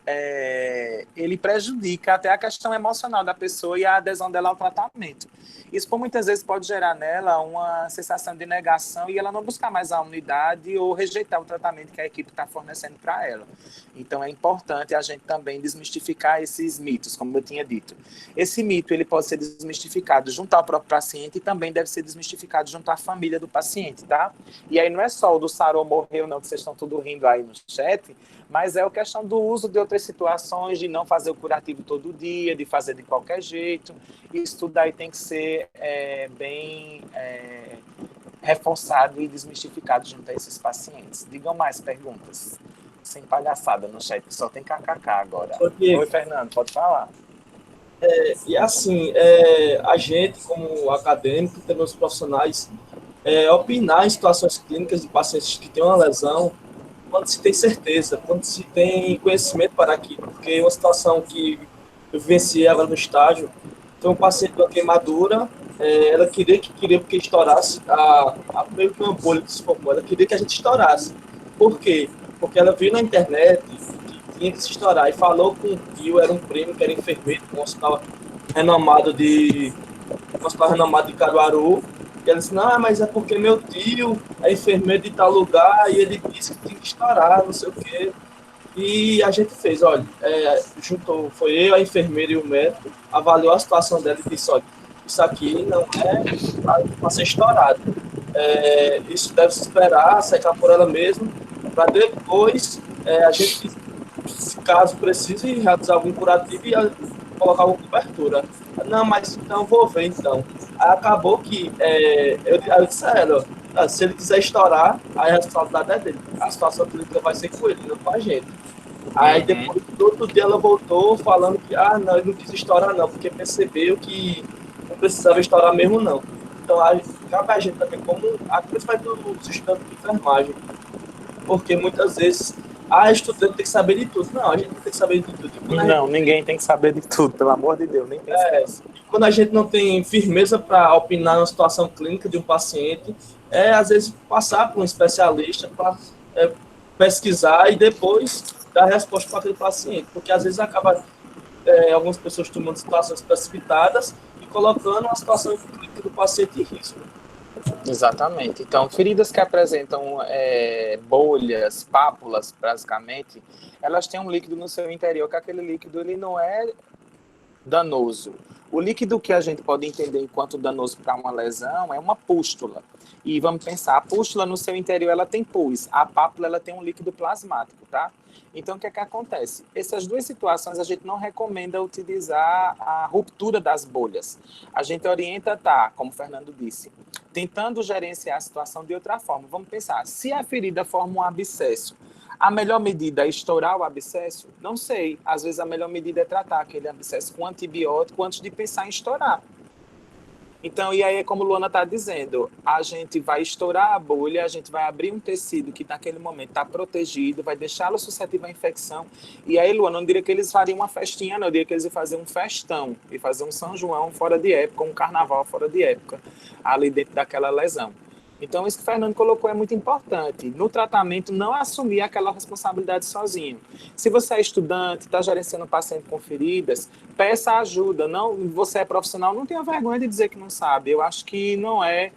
ele prejudica até a questão emocional da pessoa e a adesão dela ao tratamento. Isso por muitas vezes pode gerar nela uma sensação de negação e ela não buscar mais a unidade ou rejeitar o tratamento que a equipe está fornecendo para ela. Então é importante a gente também desmistificar esses mitos, como eu tinha dito. Esse mito ele pode ser desmistificado junto ao próprio paciente e também deve ser desmistificado junto à família do paciente, tá? E aí não é só o do sarou morreu não, que vocês estão tudo rindo aí no chat, mas é a questão do uso de outras situações, de não fazer o curativo todo dia, de fazer de qualquer jeito. Isso tudo aí tem que ser bem reforçado e desmistificado junto a esses pacientes. Digam mais perguntas. Sem palhaçada no chat, só tem kkk agora. Oi, Fernando, pode falar. E assim, a gente, como acadêmico, também os profissionais, opinar em situações clínicas de pacientes que têm uma lesão, quando se tem certeza, quando se tem conhecimento para aquilo, porque uma situação que eu vivenciei agora no estágio, tem um paciente com uma queimadura, ela queria que estourasse meio que uma bolha que se formou, ela queria que a gente estourasse. Por quê? Porque ela viu na internet que tinha que se estourar e falou com um tio, era um primo que era enfermeiro, um hospital renomado de Caruaru. E ela disse, não, mas é porque meu tio é enfermeiro de tal lugar e ele disse que tem que estourar, não sei o quê. E a gente fez, olha, foi eu, a enfermeira e o médico, avaliou a situação dela e disse, olha, isso aqui não é para ser estourado. Isso deve se esperar, secar por ela mesma, para depois a gente, caso precise, realizar algum curativo e colocar alguma cobertura. Não, mas então vou ver então. Aí acabou que eu disse a ela, se ele quiser estourar, aí a responsabilidade é dele. A situação clínica vai ser com ele, não com a gente. Aí depois, no outro dia, ela voltou falando que não, ele não quis estourar não, porque percebeu que não precisava estourar mesmo não. Então, cabe a gente também, como a principalmente dos estudantes de enfermagem, porque muitas vezes estudante tem que saber de tudo. Não, a gente não tem que saber de tudo. Não, ninguém tem que saber de tudo, pelo amor de Deus, nem tem quando a gente não tem firmeza para opinar na situação clínica de um paciente, às vezes passar para um especialista para pesquisar e depois dar resposta para aquele paciente, porque às vezes acaba algumas pessoas tomando situações precipitadas e colocando a situação clínica do paciente em risco. Exatamente. Então, feridas que apresentam bolhas, pápulas, basicamente, elas têm um líquido no seu interior, que aquele líquido ele não é danoso. O líquido que a gente pode entender enquanto danoso para uma lesão é uma pústula. E vamos pensar, a pústula no seu interior ela tem pus, a pápula ela tem um líquido plasmático, tá? Então, o que é que acontece? Essas duas situações a gente não recomenda utilizar a ruptura das bolhas. A gente orienta, como o Fernando disse, tentando gerenciar a situação de outra forma. Vamos pensar, se a ferida forma um abscesso, a melhor medida é estourar o abscesso? Não sei. Às vezes a melhor medida é tratar aquele abscesso com antibiótico antes de pensar em estourar. Então, e aí é como a Luana está dizendo, a gente vai estourar a bolha, a gente vai abrir um tecido que naquele momento está protegido, vai deixá-lo suscetível à infecção. E aí, Luana, não diria que eles fariam uma festinha, não, eu diria que eles iam fazer um festão, e fazer um São João fora de época, um carnaval fora de época, ali dentro daquela lesão. Então, isso que o Fernando colocou é muito importante. No tratamento, não assumir aquela responsabilidade sozinho. Se você é estudante, está gerenciando um paciente com feridas, peça ajuda. Não, você é profissional, não tenha vergonha de dizer que não sabe. Eu acho que não é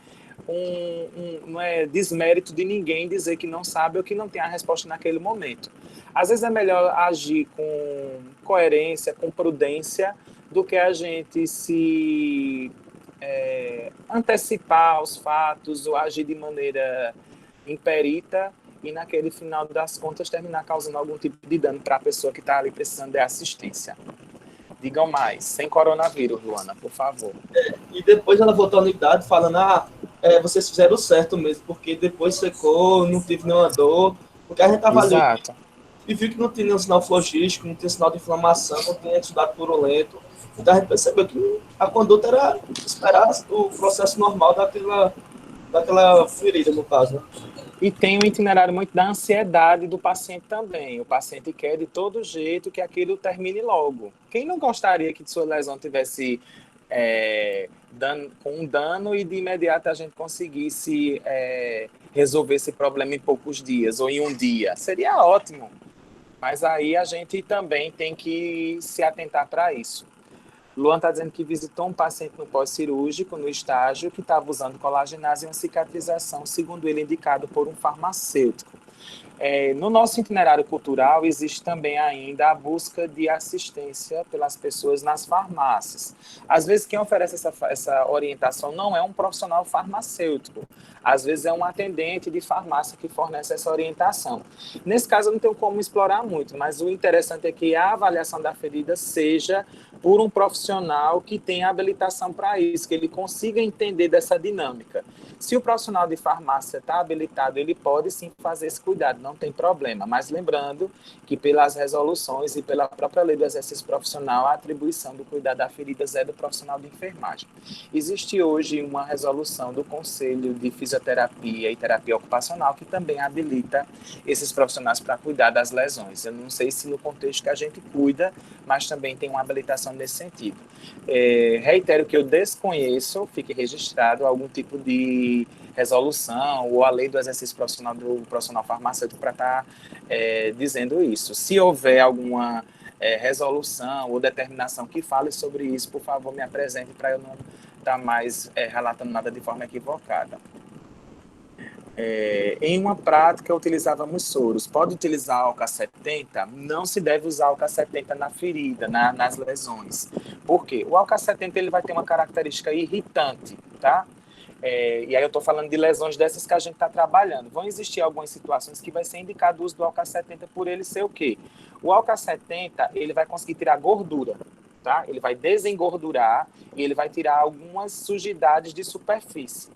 não é desmérito de ninguém dizer que não sabe ou que não tem a resposta naquele momento. Às vezes é melhor agir com coerência, com prudência, do que a gente se antecipar os fatos ou agir de maneira imperita e naquele final das contas terminar causando algum tipo de dano para a pessoa que está ali precisando de assistência. Digam mais, sem coronavírus, Luana, por favor. E depois ela voltou à unidade falando, vocês fizeram certo mesmo, porque depois secou, não tive nenhuma dor, porque a gente estava ali e viu que não tinha nenhum sinal flogístico, não tinha sinal de inflamação, não tinha estudado purulento. Então a gente percebeu que a conduta era esperar o processo normal daquela ferida, no caso, né? E tem um itinerário muito da ansiedade do paciente também. O paciente quer de todo jeito que aquilo termine logo. Quem não gostaria que sua lesão tivesse com um dano e de imediato a gente conseguisse resolver esse problema em poucos dias ou em um dia? Seria ótimo. Mas aí a gente também tem que se atentar para isso. Luan está dizendo que visitou um paciente no pós-cirúrgico, no estágio, que estava usando colagenase e uma cicatrização, segundo ele, indicado por um farmacêutico. No nosso itinerário cultural, existe também ainda a busca de assistência pelas pessoas nas farmácias. Às vezes, quem oferece essa orientação não é um profissional farmacêutico. Às vezes, é um atendente de farmácia que fornece essa orientação. Nesse caso, eu não tenho como explorar muito, mas o interessante é que a avaliação da ferida seja por um profissional que tenha habilitação para isso, que ele consiga entender dessa dinâmica. Se o profissional de farmácia está habilitado, ele pode sim fazer esse cuidado, não tem problema. Mas lembrando que pelas resoluções e pela própria lei do exercício profissional, a atribuição do cuidado da ferida é do profissional de enfermagem. Existe hoje uma resolução do Conselho de Fisioterapia e Terapia Ocupacional que também habilita esses profissionais para cuidar das lesões. Eu não sei se no contexto que a gente cuida, mas também tem uma habilitação nesse sentido. Reitero que eu desconheço, fique registrado, algum tipo de resolução ou a lei do exercício profissional do profissional farmacêutico para estar dizendo isso. Se houver alguma resolução ou determinação que fale sobre isso, por favor, me apresente para eu não estar mais relatando nada de forma equivocada. Em uma prática, utilizávamos soros. Pode utilizar álcool 70? Não se deve usar álcool 70 na ferida, nas lesões. Por quê? O álcool 70 ele vai ter uma característica irritante, tá? E aí eu estou falando de lesões dessas que a gente está trabalhando. Vão existir algumas situações que vai ser indicado o uso do álcool 70 por ele ser o quê? O álcool 70, ele vai conseguir tirar gordura, tá? Ele vai desengordurar e ele vai tirar algumas sujidades de superfície.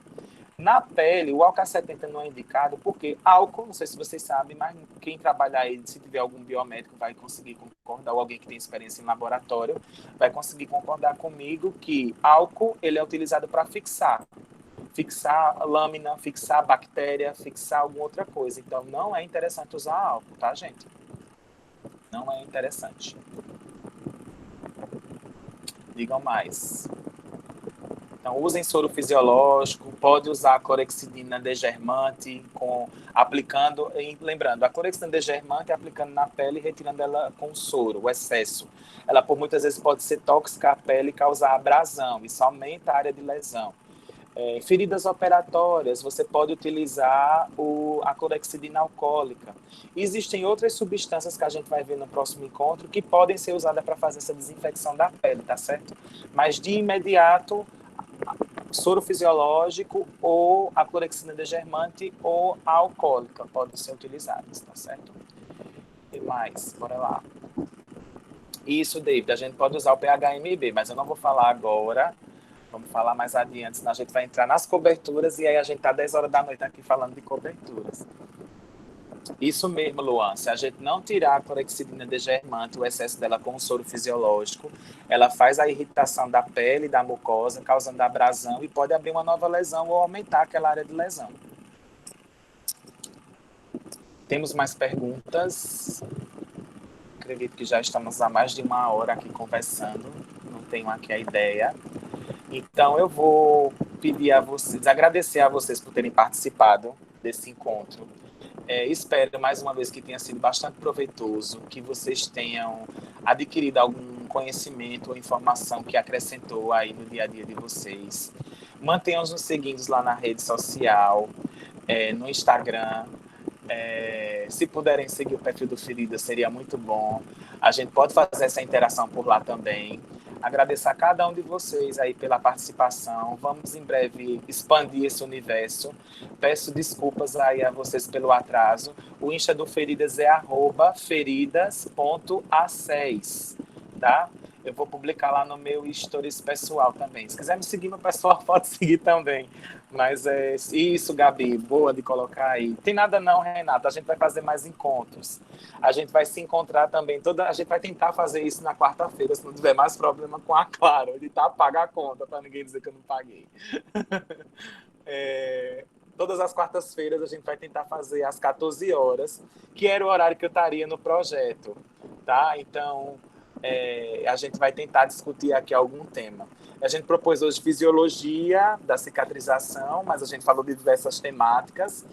Na pele, o álcool 70 não é indicado porque álcool, não sei se vocês sabem, mas quem trabalhar aí, se tiver algum biomédico, vai conseguir concordar, ou alguém que tem experiência em laboratório, vai conseguir concordar comigo que álcool ele é utilizado para fixar lâmina, fixar bactéria, fixar alguma outra coisa. Então, não é interessante usar álcool, tá, gente? Não é interessante. Digam mais. Então, usem soro fisiológico, pode usar a clorexidina degermante, lembrando, a clorexidina degermante aplicando na pele e retirando ela com soro, o excesso. Ela, por muitas vezes, pode ser tóxica à pele e causar abrasão, isso aumenta a área de lesão. Feridas operatórias, você pode utilizar a clorexidina alcoólica. Existem outras substâncias que a gente vai ver no próximo encontro que podem ser usadas para fazer essa desinfecção da pele, tá certo? Mas, de imediato, soro fisiológico ou a clorexidina degermante ou a alcoólica podem ser utilizadas, tá certo? E mais, bora lá. Isso, David, a gente pode usar o PHMB, mas eu não vou falar agora, vamos falar mais adiante, senão a gente vai entrar nas coberturas e aí a gente tá 10 horas da noite aqui falando de coberturas. Isso mesmo, Luan. Se a gente não tirar a clorexidina degermante, o excesso dela com o soro fisiológico, ela faz a irritação da pele e da mucosa, causando abrasão e pode abrir uma nova lesão ou aumentar aquela área de lesão. Temos mais perguntas? Acredito que já estamos há mais de uma hora aqui conversando. Não tenho aqui a ideia. Então, eu vou pedir a vocês, agradecer a vocês por terem participado desse encontro. Espero, mais uma vez, que tenha sido bastante proveitoso, que vocês tenham adquirido algum conhecimento ou informação que acrescentou aí no dia a dia de vocês. Mantenham-nos seguindo lá na rede social, no Instagram. Se puderem seguir o perfil do Ferida, seria muito bom. A gente pode fazer essa interação por lá também. Agradecer a cada um de vocês aí pela participação. Vamos em breve expandir esse universo. Peço desculpas aí a vocês pelo atraso. O Insta do Feridas é @feridas.a6, tá? Eu vou publicar lá no meu stories pessoal também. Se quiser me seguir no pessoal, pode seguir também. Mas é isso, Gabi, boa de colocar aí. Tem nada não, Renata, a gente vai fazer mais encontros. A gente vai se encontrar também, a gente vai tentar fazer isso na quarta-feira, se não tiver mais problema com a Clara, de pagar a conta, para ninguém dizer que eu não paguei. Todas as quartas-feiras a gente vai tentar fazer às 14 horas, que era o horário que eu estaria no projeto, tá? Então, a gente vai tentar discutir aqui algum tema. A gente propôs hoje fisiologia da cicatrização, mas a gente falou de diversas temáticas.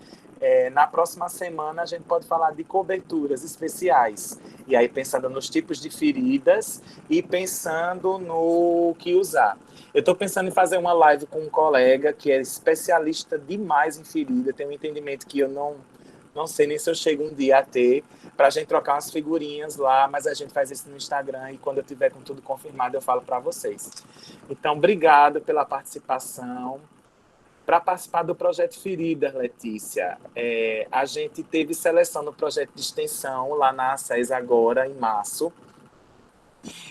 Na próxima semana a gente pode falar de coberturas especiais. E aí pensando nos tipos de feridas e pensando no que usar. Eu estou pensando em fazer uma live com um colega que é especialista demais em ferida, tem um entendimento que eu não sei nem se eu chego um dia a ter, para a gente trocar umas figurinhas lá, mas a gente faz isso no Instagram e quando eu tiver com tudo confirmado eu falo para vocês. Então, obrigado pela participação. Para participar do projeto Feridas, Letícia, a gente teve seleção no projeto de extensão lá na ACES agora, em março,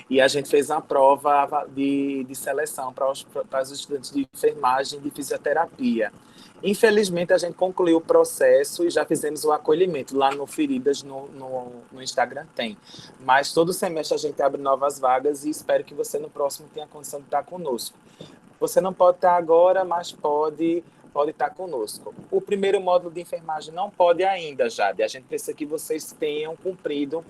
e a gente fez uma prova de seleção para os estudantes de enfermagem e de fisioterapia. Infelizmente, a gente concluiu o processo e já fizemos o acolhimento. Lá no Feridas, no Instagram tem. Mas todo semestre a gente abre novas vagas e espero que você no próximo tenha a condição de estar conosco. Você não pode estar agora, mas pode estar conosco. O primeiro módulo de enfermagem não pode ainda, Jade. A gente precisa que vocês tenham cumprido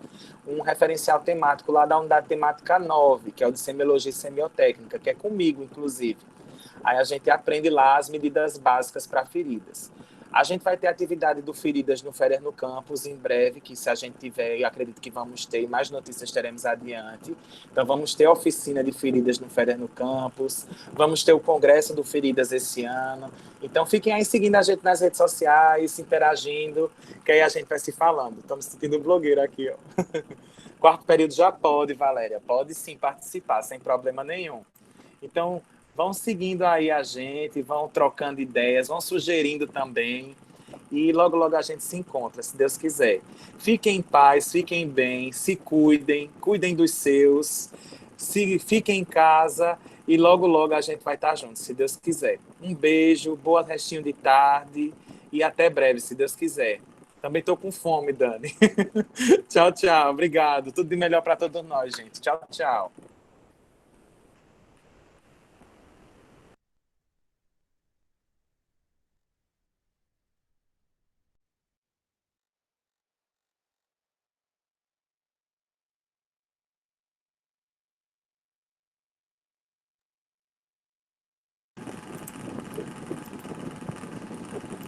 um referencial temático lá da unidade temática 9, que é o de semiologia e semiotécnica, que é comigo, inclusive. Aí a gente aprende lá as medidas básicas para feridas. A gente vai ter atividade do Feridas no Férias no Campus em breve, que se a gente tiver, eu acredito que vamos ter, mais notícias teremos adiante. Então vamos ter a oficina de feridas no Férias no Campus, vamos ter o congresso do Feridas esse ano. Então fiquem aí seguindo a gente nas redes sociais, interagindo, que aí a gente vai se falando. Estamos sentindo blogueiro aqui, ó. Quarto período já pode, Valéria, pode sim participar, sem problema nenhum. Então, vão seguindo aí a gente, vão trocando ideias, vão sugerindo também. E logo, logo a gente se encontra, se Deus quiser. Fiquem em paz, fiquem bem, se cuidem, cuidem dos seus, fiquem em casa e logo, logo a gente vai estar junto, se Deus quiser. Um beijo, boa restinho de tarde e até breve, se Deus quiser. Também estou com fome, Dani. Tchau, tchau. Obrigado. Tudo de melhor para todos nós, gente. Tchau, tchau.